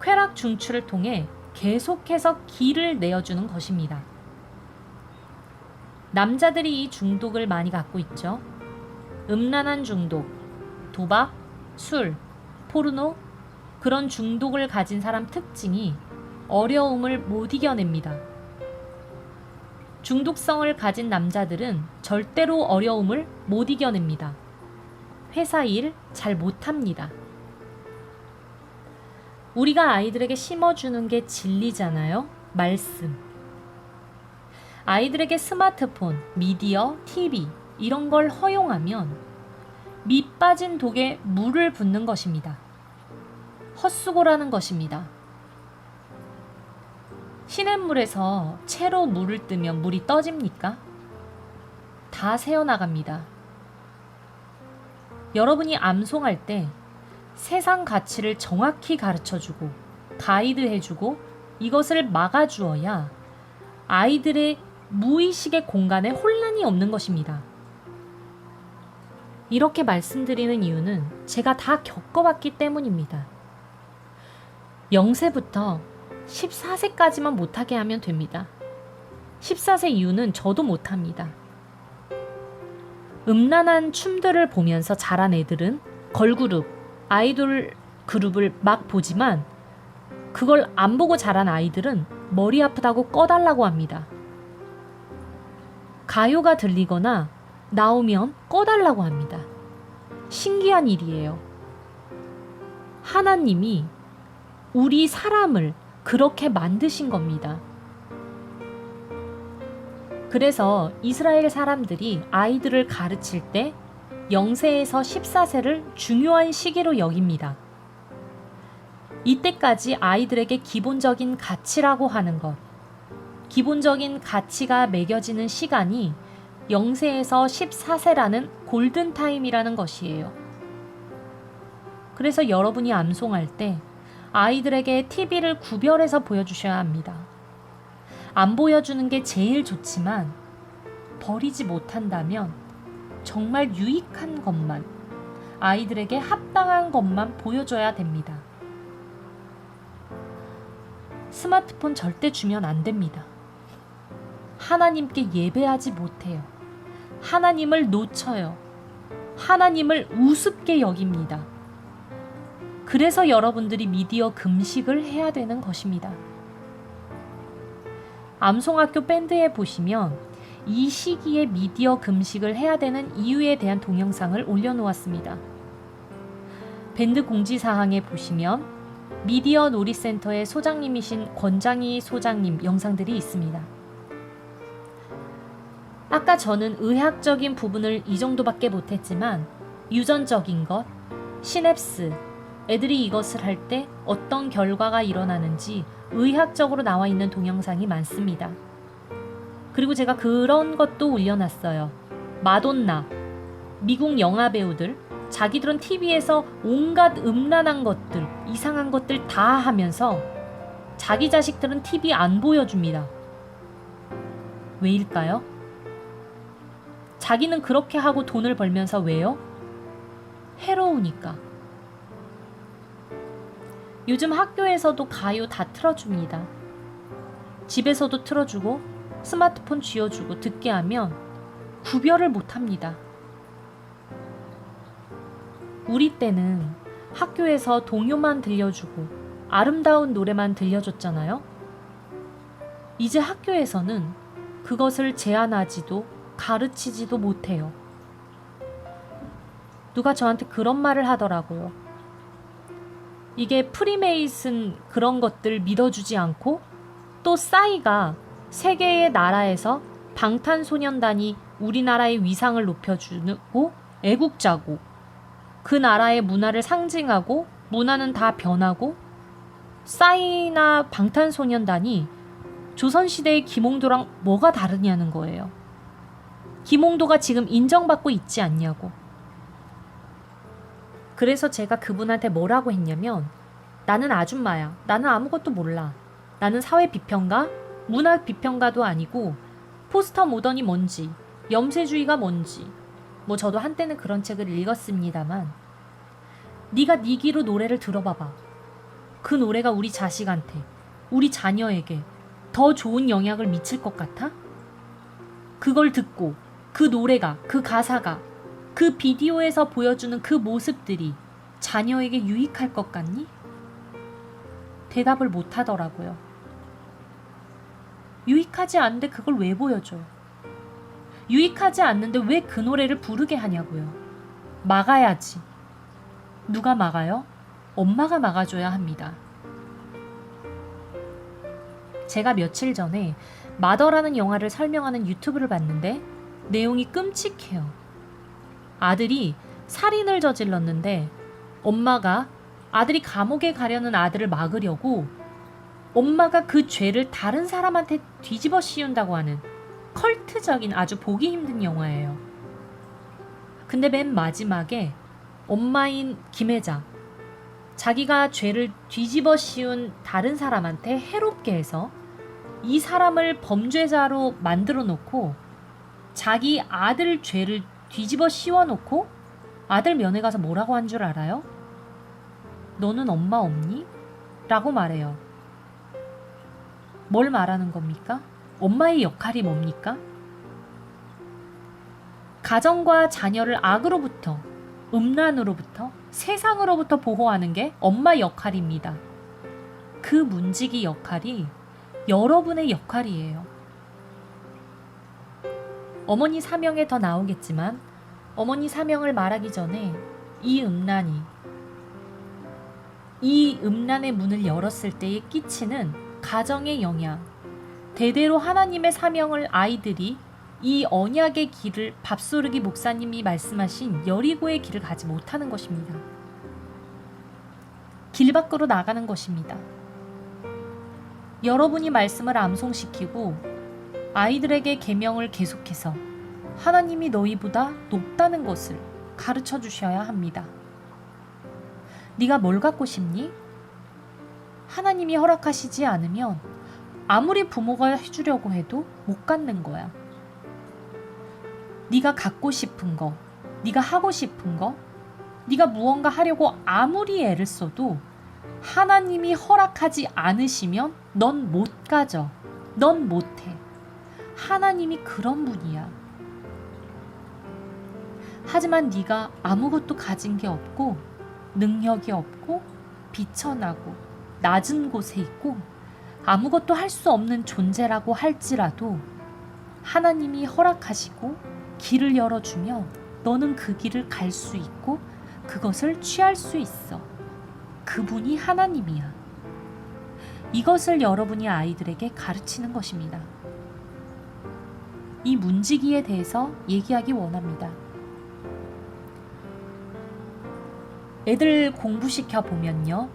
쾌락 중추를 통해 계속해서 길을 내어주는 것입니다. 남자들이 이 중독을 많이 갖고 있죠. 음란한 중독, 도박, 술, 포르노, 그런 중독을 가진 사람 특징이 어려움을 못 이겨냅니다. 중독성을 가진 남자들은 절대로 어려움을 못 이겨냅니다. 회사 일 잘 못합니다. 우리가 아이들에게 심어주는 게 진리잖아요. 말씀. 아이들에게 스마트폰, 미디어, TV 이런 걸 허용하면 밑 빠진 독에 물을 붓는 것입니다. 헛수고라는 것입니다. 시냇물에서 채로 물을 뜨면 물이 떠집니까? 다 새어나갑니다. 여러분이 암송할 때 세상 가치를 정확히 가르쳐주고 가이드해주고 이것을 막아주어야 아이들의 무의식의 공간에 혼란이 없는 것입니다. 이렇게 말씀드리는 이유는 제가 다 겪어봤기 때문입니다. 0세부터 14세까지만 못하게 하면 됩니다. 14세 이후는 저도 못합니다. 음란한 춤들을 보면서 자란 애들은 걸그룹, 아이돌 그룹을 막 보지만 그걸 안 보고 자란 아이들은 머리 아프다고 꺼달라고 합니다. 가요가 들리거나 나오면 꺼달라고 합니다. 신기한 일이에요. 하나님이 우리 사람을 그렇게 만드신 겁니다. 그래서 이스라엘 사람들이 아이들을 가르칠 때 0세에서 14세를 중요한 시기로 여깁니다. 이때까지 아이들에게 기본적인 가치라고 하는 것, 기본적인 가치가 매겨지는 시간이 0세에서 14세라는 골든타임이라는 것이에요. 그래서 여러분이 암송할 때 아이들에게 TV를 구별해서 보여주셔야 합니다. 안 보여주는 게 제일 좋지만 버리지 못한다면 정말 유익한 것만, 아이들에게 합당한 것만 보여줘야 됩니다. 스마트폰 절대 주면 안 됩니다. 하나님께 예배하지 못해요. 하나님을 놓쳐요. 하나님을 우습게 여깁니다. 그래서 여러분들이 미디어 금식을 해야 되는 것입니다. 암송학교 밴드에 보시면 이 시기에 미디어 금식을 해야 되는 이유에 대한 동영상을 올려놓았습니다. 밴드 공지사항에 보시면 미디어 놀이센터의 소장님이신 권장희 소장님 영상들이 있습니다. 아까 저는 의학적인 부분을 이 정도밖에 못했지만 유전적인 것, 시냅스, 애들이 이것을 할 때 어떤 결과가 일어나는지 의학적으로 나와 있는 동영상이 많습니다. 그리고 제가 그런 것도 올려놨어요. 마돈나, 미국 영화 배우들, 자기들은 TV에서 온갖 음란한 것들, 이상한 것들 다 하면서 자기 자식들은 TV 안 보여줍니다. 왜일까요? 자기는 그렇게 하고 돈을 벌면서 왜요? 해로우니까. 요즘 학교에서도 가요 다 틀어줍니다. 집에서도 틀어주고 스마트폰 쥐어주고 듣게 하면 구별을 못합니다. 우리 때는 학교에서 동요만 들려주고 아름다운 노래만 들려줬잖아요. 이제 학교에서는 그것을 제한하지도 가르치지도 못해요. 누가 저한테 그런 말을 하더라고요. 이게 프리메이슨 그런 것들 믿어주지 않고 또 싸이가 세계의 나라에서 방탄소년단이 우리나라의 위상을 높여주고 애국자고 그 나라의 문화를 상징하고 문화는 다 변하고 싸이나 방탄소년단이 조선시대의 김홍도랑 뭐가 다르냐는 거예요. 김홍도가 지금 인정받고 있지 않냐고. 그래서 제가 그분한테 뭐라고 했냐면 나는 아줌마야. 나는 아무것도 몰라. 나는 사회 비평가, 문학 비평가도 아니고 포스터 모던이 뭔지, 염세주의가 뭔지 뭐 저도 한때는 그런 책을 읽었습니다만 네가 네 귀로 노래를 들어봐봐. 그 노래가 우리 자식한테, 우리 자녀에게 더 좋은 영향을 미칠 것 같아? 그걸 듣고 그 노래가, 그 가사가, 그 비디오에서 보여주는 그 모습들이 자녀에게 유익할 것 같니? 대답을 못 하더라고요. 유익하지 않은데 그걸 왜 보여줘요? 유익하지 않는데 왜 그 노래를 부르게 하냐고요. 막아야지. 누가 막아요? 엄마가 막아줘야 합니다. 제가 며칠 전에 마더라는 영화를 설명하는 유튜브를 봤는데 내용이 끔찍해요. 아들이 살인을 저질렀는데 엄마가 아들이 감옥에 가려는 아들을 막으려고 엄마가 그 죄를 다른 사람한테 뒤집어 씌운다고 하는 컬트적인 아주 보기 힘든 영화예요. 근데 맨 마지막에 엄마인 김혜자, 자기가 죄를 뒤집어 씌운 다른 사람한테 해롭게 해서 이 사람을 범죄자로 만들어 놓고 자기 아들 죄를 뒤집어 씌워놓고 아들 면회 가서 뭐라고 한 줄 알아요? 너는 엄마 없니? 라고 말해요. 뭘 말하는 겁니까? 엄마의 역할이 뭡니까? 가정과 자녀를 악으로부터, 음란으로부터, 세상으로부터 보호하는 게 엄마 역할입니다. 그 문지기 역할이 여러분의 역할이에요. 어머니 사명에 더 나오겠지만 어머니 사명을 말하기 전에 이 음란의 문을 열었을 때에 끼치는 가정의 영향, 대대로 하나님의 사명을 아이들이 이 언약의 길을 밥소르기 목사님이 말씀하신 여리고의 길을 가지 못하는 것입니다. 길 밖으로 나가는 것입니다. 여러분이 말씀을 암송시키고 아이들에게 계명을 계속해서 하나님이 너희보다 높다는 것을 가르쳐 주셔야 합니다. 네가 뭘 갖고 싶니? 하나님이 허락하시지 않으면 아무리 부모가 해주려고 해도 못 갖는 거야. 네가 갖고 싶은 거, 네가 하고 싶은 거, 네가 무언가 하려고 아무리 애를 써도 하나님이 허락하지 않으시면 넌 못 가져. 넌 못해. 하나님이 그런 분이야. 하지만 네가 아무것도 가진 게 없고 능력이 없고 비천하고 낮은 곳에 있고 아무것도 할 수 없는 존재라고 할지라도 하나님이 허락하시고 길을 열어주며 너는 그 길을 갈 수 있고 그것을 취할 수 있어. 그분이 하나님이야. 이것을 여러분이 아이들에게 가르치는 것입니다. 이 문지기에 대해서 얘기하기 원합니다. 애들 공부시켜 보면요,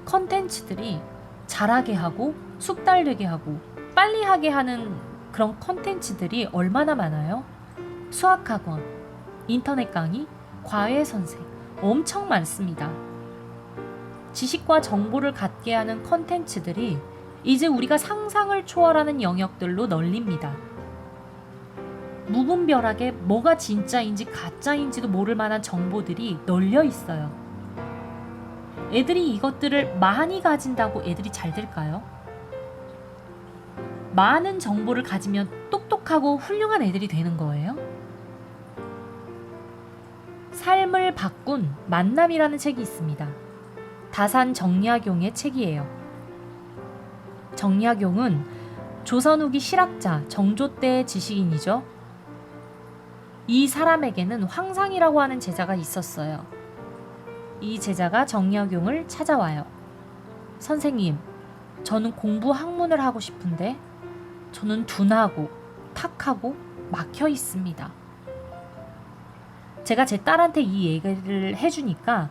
컨텐츠들이 잘하게 하고 숙달되게 하고 빨리 하게 하는 그런 컨텐츠들이 얼마나 많아요? 수학학원, 인터넷 강의, 과외 선생 엄청 많습니다. 지식과 정보를 갖게 하는 컨텐츠들이 이제 우리가 상상을 초월하는 영역들로 널립니다. 무분별하게 뭐가 진짜인지 가짜인지도 모를 만한 정보들이 널려 있어요. 애들이 이것들을 많이 가진다고 애들이 잘 될까요? 많은 정보를 가지면 똑똑하고 훌륭한 애들이 되는 거예요? 삶을 바꾼 만남이라는 책이 있습니다. 다산 정약용의 책이에요. 정약용은 조선 후기 실학자 정조 때의 지식인이죠. 이 사람에게는 황상이라고 하는 제자가 있었어요. 이 제자가 정약용을 찾아와요. 선생님, 저는 공부 학문을 하고 싶은데 저는 둔하고 탁하고 막혀 있습니다. 제가 제 딸한테 이 얘기를 해주니까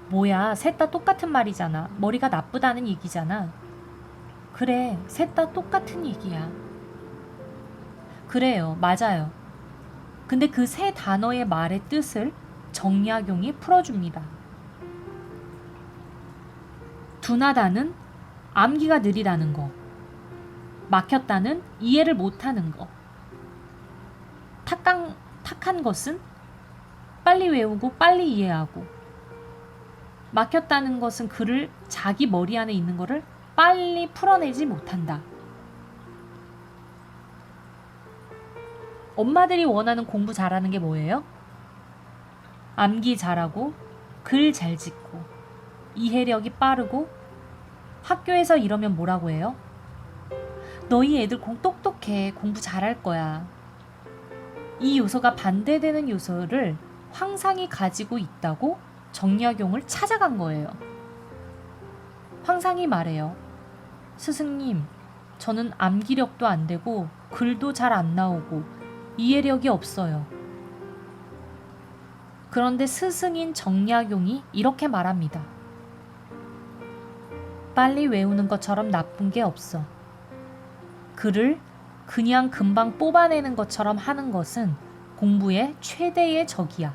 뭐야, 셋 다 똑같은 말이잖아. 머리가 나쁘다는 얘기잖아. 그래, 셋 다 똑같은 얘기야. 그래요, 맞아요. 근데 그 세 단어의 말의 뜻을 정약용이 풀어줍니다. 둔하다는 암기가 느리다는 거, 막혔다는 이해를 못하는 거, 탁한 것은 빨리 외우고 빨리 이해하고, 막혔다는 것은 글을 자기 머리 안에 있는 거를 빨리 풀어내지 못한다. 엄마들이 원하는 공부 잘하는 게 뭐예요? 암기 잘하고, 글 잘 짓고, 이해력이 빠르고. 학교에서 이러면 뭐라고 해요? 너희 애들 똑똑해, 공부 잘할 거야. 이 요소가 반대되는 요소를 황상이 가지고 있다고 정약용을 찾아간 거예요. 황상이 말해요. 스승님, 저는 암기력도 안 되고 글도 잘 안 나오고 이해력이 없어요. 그런데 스승인 정약용이 이렇게 말합니다. 빨리 외우는 것처럼 나쁜 게 없어. 글을 그냥 금방 뽑아내는 것처럼 하는 것은 공부의 최대의 적이야.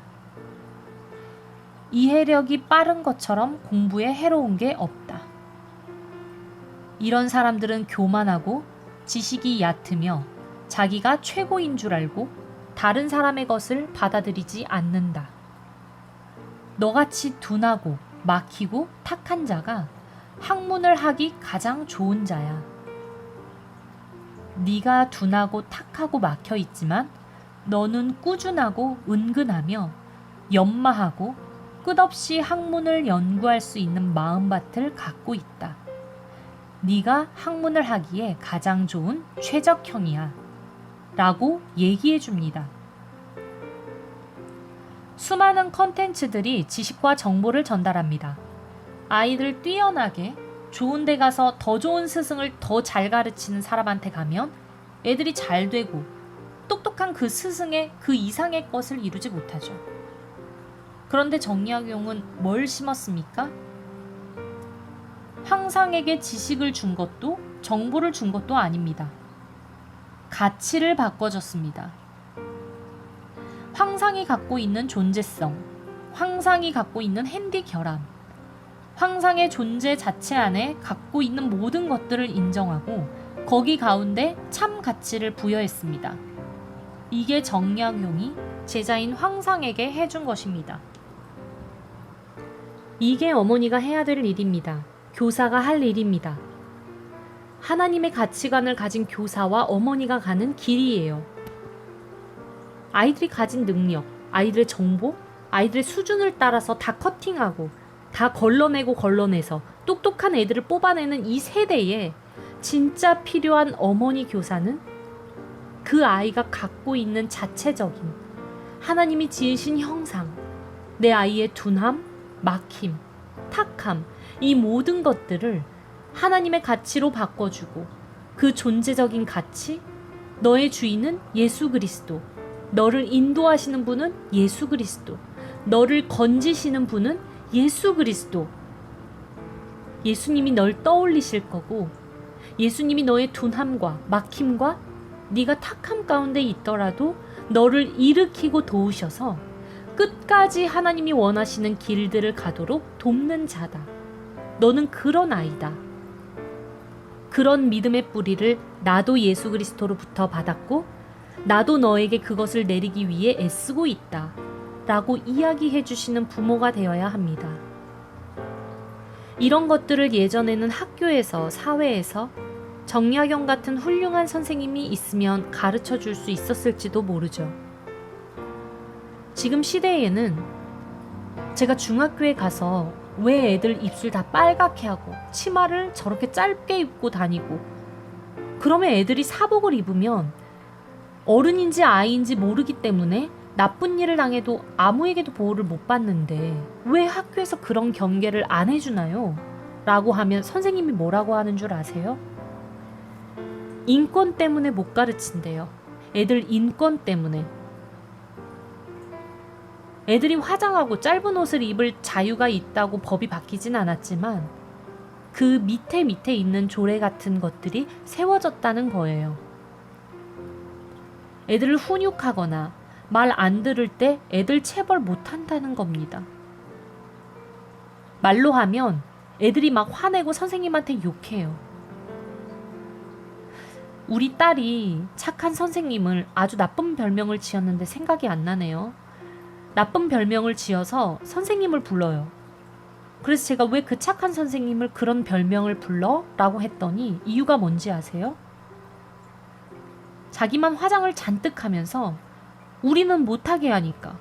이해력이 빠른 것처럼 공부에 해로운 게 없다. 이런 사람들은 교만하고 지식이 얕으며 자기가 최고인 줄 알고 다른 사람의 것을 받아들이지 않는다. 너같이 둔하고 막히고 탁한 자가 학문을 하기 가장 좋은 자야. 네가 둔하고 탁하고 막혀 있지만 너는 꾸준하고 은근하며 연마하고 끝없이 학문을 연구할 수 있는 마음밭을 갖고 있다. 네가 학문을 하기에 가장 좋은 최적형이야. 라고 얘기해 줍니다. 수많은 컨텐츠들이 지식과 정보를 전달합니다. 아이들 뛰어나게 좋은 데 가서 더 좋은 스승을 더 잘 가르치는 사람한테 가면 애들이 잘 되고 똑똑한 그 스승의 그 이상의 것을 이루지 못하죠. 그런데 정약용은 뭘 심었습니까? 황상에게 지식을 준 것도 정보를 준 것도 아닙니다. 가치를 바꿔줬습니다. 황상이 갖고 있는 존재성, 황상이 갖고 있는 핸디 결함, 황상의 존재 자체 안에 갖고 있는 모든 것들을 인정하고 거기 가운데 참 가치를 부여했습니다. 이게 정약용이 제자인 황상에게 해준 것입니다. 이게 어머니가 해야 될 일입니다. 교사가 할 일입니다. 하나님의 가치관을 가진 교사와 어머니가 가는 길이에요. 아이들이 가진 능력, 아이들의 정보, 아이들의 수준을 따라서 다 커팅하고 다 걸러내서 똑똑한 애들을 뽑아내는 이 세대에 진짜 필요한 어머니 교사는 그 아이가 갖고 있는 자체적인 하나님이 지으신 형상, 내 아이의 둔함, 막힘, 탁함, 이 모든 것들을 하나님의 가치로 바꿔주고 그 존재적인 가치, 너의 주인은 예수 그리스도, 너를 인도하시는 분은 예수 그리스도, 너를 건지시는 분은 예수 그리스도. 예수님이 널 떠올리실 거고 예수님이 너의 둔함과 막힘과 네가 탁함 가운데 있더라도 너를 일으키고 도우셔서 끝까지 하나님이 원하시는 길들을 가도록 돕는 자다. 너는 그런 아이다. 그런 믿음의 뿌리를 나도 예수 그리스도로부터 받았고 나도 너에게 그것을 내리기 위해 애쓰고 있다. 라고 이야기해 주시는 부모가 되어야 합니다. 이런 것들을 예전에는 학교에서, 사회에서 정약용 같은 훌륭한 선생님이 있으면 가르쳐 줄 수 있었을지도 모르죠. 지금 시대에는 제가 중학교에 가서 왜 애들 입술 다 빨갛게 하고 치마를 저렇게 짧게 입고 다니고 그러면 애들이 사복을 입으면 어른인지 아이인지 모르기 때문에 나쁜 일을 당해도 아무에게도 보호를 못 받는데 왜 학교에서 그런 경계를 안 해주나요? 라고 하면 선생님이 뭐라고 하는 줄 아세요? 인권 때문에 못 가르친대요. 애들 인권 때문에. 애들이 화장하고 짧은 옷을 입을 자유가 있다고 법이 바뀌진 않았지만 그 밑에 있는 조례 같은 것들이 세워졌다는 거예요. 애들을 훈육하거나 말 안 들을 때 애들 체벌 못 한다는 겁니다. 말로 하면 애들이 막 화내고 선생님한테 욕해요. 우리 딸이 착한 선생님을 아주 나쁜 별명을 지었는데 생각이 안 나네요. 나쁜 별명을 지어서 선생님을 불러요. 그래서 제가 왜 그 착한 선생님을 그런 별명을 불러? 라고 했더니 이유가 뭔지 아세요? 자기만 화장을 잔뜩 하면서 우리는 못하게 하니까.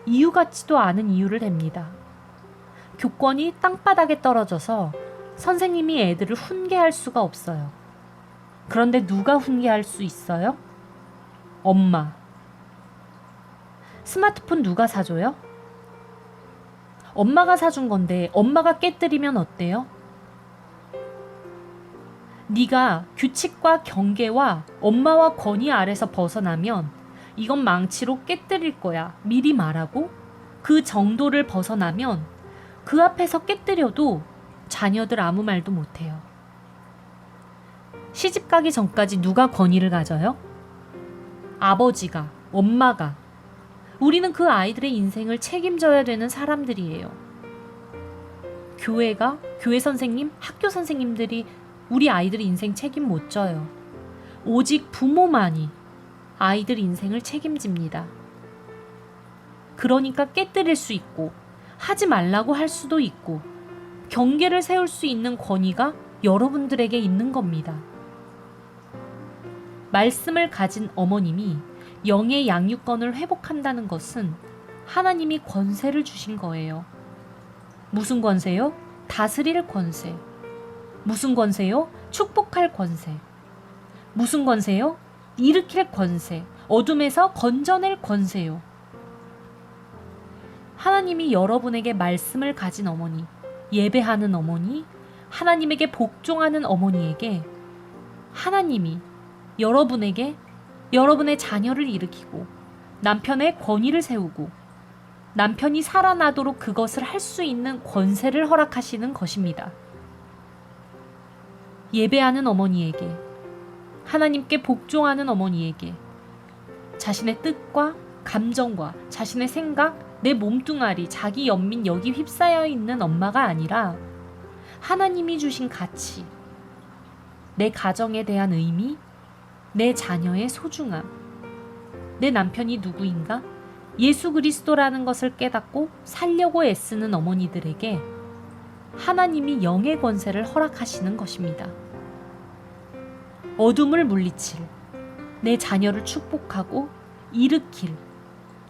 이유 같지도 않은 이유를 댑니다. 교권이 땅바닥에 떨어져서 선생님이 애들을 훈계할 수가 없어요. 그런데 누가 훈계할 수 있어요? 엄마. 스마트폰 누가 사줘요? 엄마가 사준 건데 엄마가 깨뜨리면 어때요? 네가 규칙과 경계와 엄마와 권위 아래서 벗어나면 이건 망치로 깨뜨릴 거야. 미리 말하고 그 정도를 벗어나면 그 앞에서 깨뜨려도 자녀들 아무 말도 못해요. 시집 가기 전까지 누가 권위를 가져요? 아버지가, 엄마가. 우리는 그 아이들의 인생을 책임져야 되는 사람들이에요. 교회가, 교회 선생님, 학교 선생님들이 우리 아이들 인생 책임 못 져요. 오직 부모만이 아이들 인생을 책임집니다. 그러니까 깨뜨릴 수 있고 하지 말라고 할 수도 있고 경계를 세울 수 있는 권위가 여러분들에게 있는 겁니다. 말씀을 가진 어머님이 영의 양육권을 회복한다는 것은 하나님이 권세를 주신 거예요. 무슨 권세요? 다스릴 권세. 무슨 권세요? 축복할 권세. 무슨 권세요? 일으킬 권세. 어둠에서 건져낼 권세요. 하나님이 여러분에게 말씀을 가진 어머니, 예배하는 어머니, 하나님에게 복종하는 어머니에게 하나님이 여러분에게 여러분의 자녀를 일으키고 남편의 권위를 세우고 남편이 살아나도록 그것을 할 수 있는 권세를 허락하시는 것입니다. 예배하는 어머니에게, 하나님께 복종하는 어머니에게 자신의 뜻과 감정과 자신의 생각, 내 몸뚱아리, 자기 연민 여기 휩싸여 있는 엄마가 아니라 하나님이 주신 가치, 내 가정에 대한 의미, 내 자녀의 소중함, 내 남편이 누구인가? 예수 그리스도라는 것을 깨닫고 살려고 애쓰는 어머니들에게 하나님이 영의 권세를 허락하시는 것입니다. 어둠을 물리칠, 내 자녀를 축복하고 일으킬,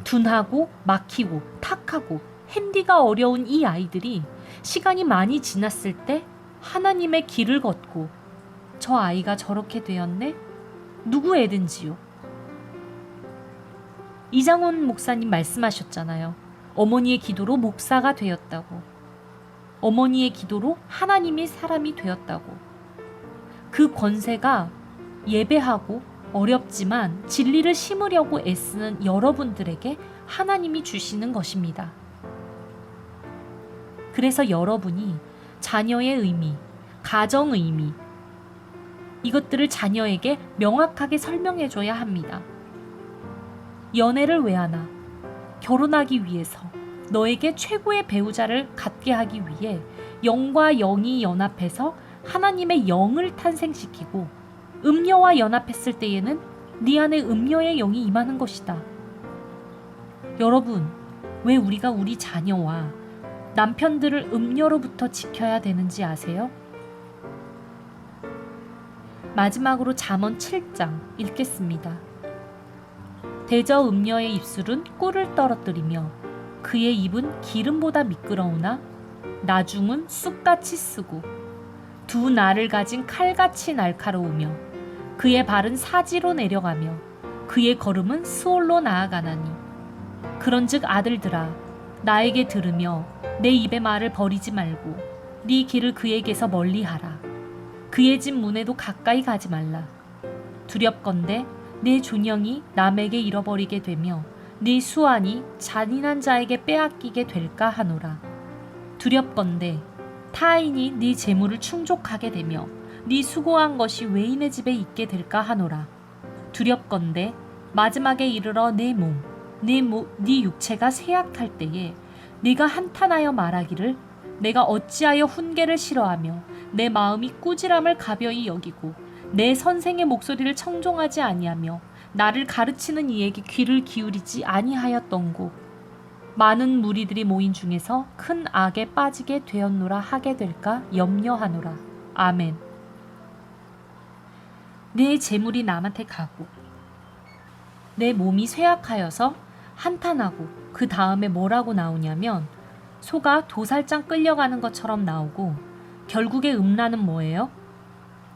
둔하고 막히고 탁하고 핸디가 어려운 이 아이들이 시간이 많이 지났을 때 하나님의 길을 걷고 저 아이가 저렇게 되었네? 누구 애든지요. 이장훈 목사님 말씀하셨잖아요. 어머니의 기도로 목사가 되었다고. 어머니의 기도로 하나님이 사람이 되었다고. 그 권세가 예배하고 어렵지만 진리를 심으려고 애쓰는 여러분들에게 하나님이 주시는 것입니다. 그래서 여러분이 자녀의 의미, 가정 의미, 이것들을 자녀에게 명확하게 설명해줘야 합니다. 연애를 왜 하나? 결혼하기 위해서, 너에게 최고의 배우자를 갖게 하기 위해 영과 영이 연합해서 하나님의 영을 탄생시키고 음녀와 연합했을 때에는 네 안에 음녀의 영이 임하는 것이다. 여러분, 왜 우리가 우리 자녀와 남편들을 음녀로부터 지켜야 되는지 아세요? 마지막으로 잠언 7장 읽겠습니다. 대저 음녀의 입술은 꿀을 떨어뜨리며 그의 입은 기름보다 미끄러우나 나중은 쑥같이 쓰고 두 날을 가진 칼같이 날카로우며 그의 발은 사지로 내려가며 그의 걸음은 수월로 나아가나니 그런즉 아들들아 나에게 들으며 내 입의 말을 버리지 말고 네 길을 그에게서 멀리하라. 그의 집 문에도 가까이 가지 말라. 두렵건대 내 존영이 남에게 잃어버리게 되며 네 수완이 잔인한 자에게 빼앗기게 될까 하노라. 두렵건대 타인이 네 재물을 충족하게 되며 네 수고한 것이 외인의 집에 있게 될까 하노라. 두렵건대 마지막에 이르러 네 육체가 쇠약할 때에 네가 한탄하여 말하기를 내가 어찌하여 훈계를 싫어하며 내 마음이 꾸지람을 가벼이 여기고 내 선생의 목소리를 청종하지 아니하며 나를 가르치는 이에게 귀를 기울이지 아니하였던고. 많은 무리들이 모인 중에서 큰 악에 빠지게 되었노라 하게 될까 염려하노라. 아멘. 내 재물이 남한테 가고 내 몸이 쇠약하여서 한탄하고 그 다음에 뭐라고 나오냐면 소가 도살장 끌려가는 것처럼 나오고 결국에 음란은 뭐예요?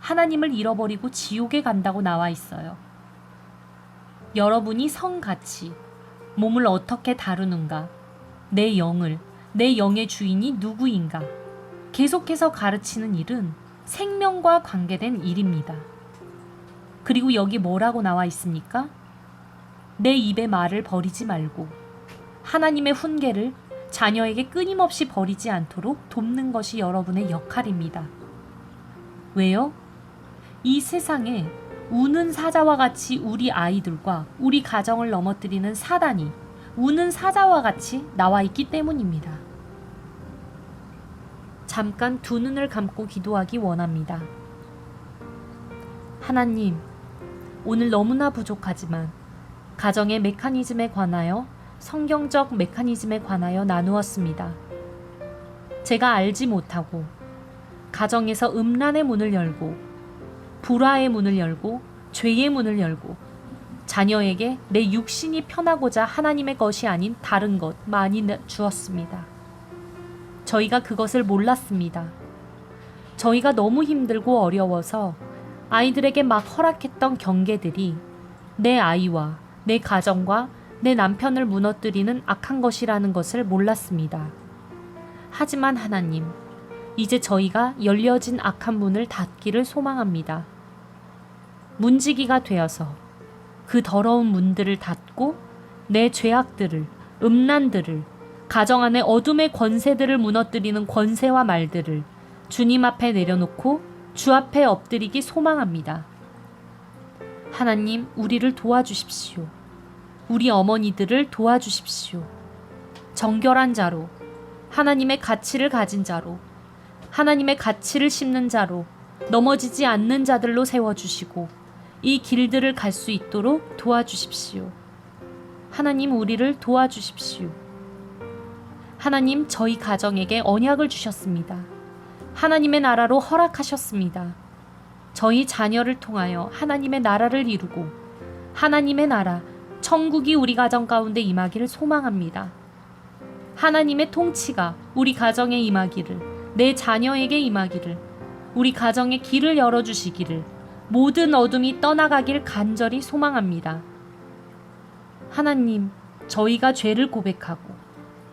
하나님을 잃어버리고 지옥에 간다고 나와 있어요. 여러분이 성같이 몸을 어떻게 다루는가, 내 영의 주인이 누구인가 계속해서 가르치는 일은 생명과 관계된 일입니다. 그리고 여기 뭐라고 나와 있습니까? 내 입의 말을 버리지 말고 하나님의 훈계를 자녀에게 끊임없이 버리지 않도록 돕는 것이 여러분의 역할입니다. 왜요? 이 세상에 우는 사자와 같이 우리 아이들과 우리 가정을 넘어뜨리는 사단이 우는 사자와 같이 나와 있기 때문입니다. 잠깐 두 눈을 감고 기도하기 원합니다. 하나님, 오늘 너무나 부족하지만 가정의 메커니즘에 관하여 성경적 메커니즘에 관하여 나누었습니다. 제가 알지 못하고 가정에서 음란의 문을 열고 불화의 문을 열고 죄의 문을 열고 자녀에게 내 육신이 편하고자 하나님의 것이 아닌 다른 것 많이 주었습니다. 저희가 그것을 몰랐습니다. 저희가 너무 힘들고 어려워서 아이들에게 막 허락했던 경계들이 내 아이와 내 가정과 내 남편을 무너뜨리는 악한 것이라는 것을 몰랐습니다. 하지만 하나님, 이제 저희가 열려진 악한 문을 닫기를 소망합니다. 문지기가 되어서 그 더러운 문들을 닫고 내 죄악들을, 음란들을, 가정 안의 어둠의 권세들을 무너뜨리는 권세와 말들을 주님 앞에 내려놓고 주 앞에 엎드리기 소망합니다. 하나님, 우리를 도와주십시오. 우리 어머니들을 도와주십시오. 정결한 자로, 하나님의 가치를 가진 자로, 하나님의 가치를 심는 자로, 넘어지지 않는 자들로 세워주시고 이 길들을 갈 수 있도록 도와주십시오. 하나님, 우리를 도와주십시오. 하나님, 저희 가정에게 언약을 주셨습니다. 하나님의 나라로 허락하셨습니다. 저희 자녀를 통하여 하나님의 나라를 이루고 하나님의 나라, 천국이 우리 가정 가운데 임하기를 소망합니다. 하나님의 통치가 우리 가정에 임하기를, 내 자녀에게 임하기를, 우리 가정의 길을 열어주시기를, 모든 어둠이 떠나가길 간절히 소망합니다. 하나님, 저희가 죄를 고백하고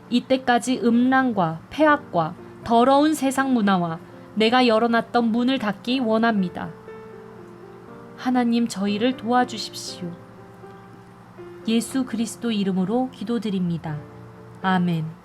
이때까지 음란과 폐악과 더러운 세상 문화와 내가 열어놨던 문을 닫기 원합니다. 하나님, 저희를 도와주십시오. 예수 그리스도 이름으로 기도드립니다. 아멘.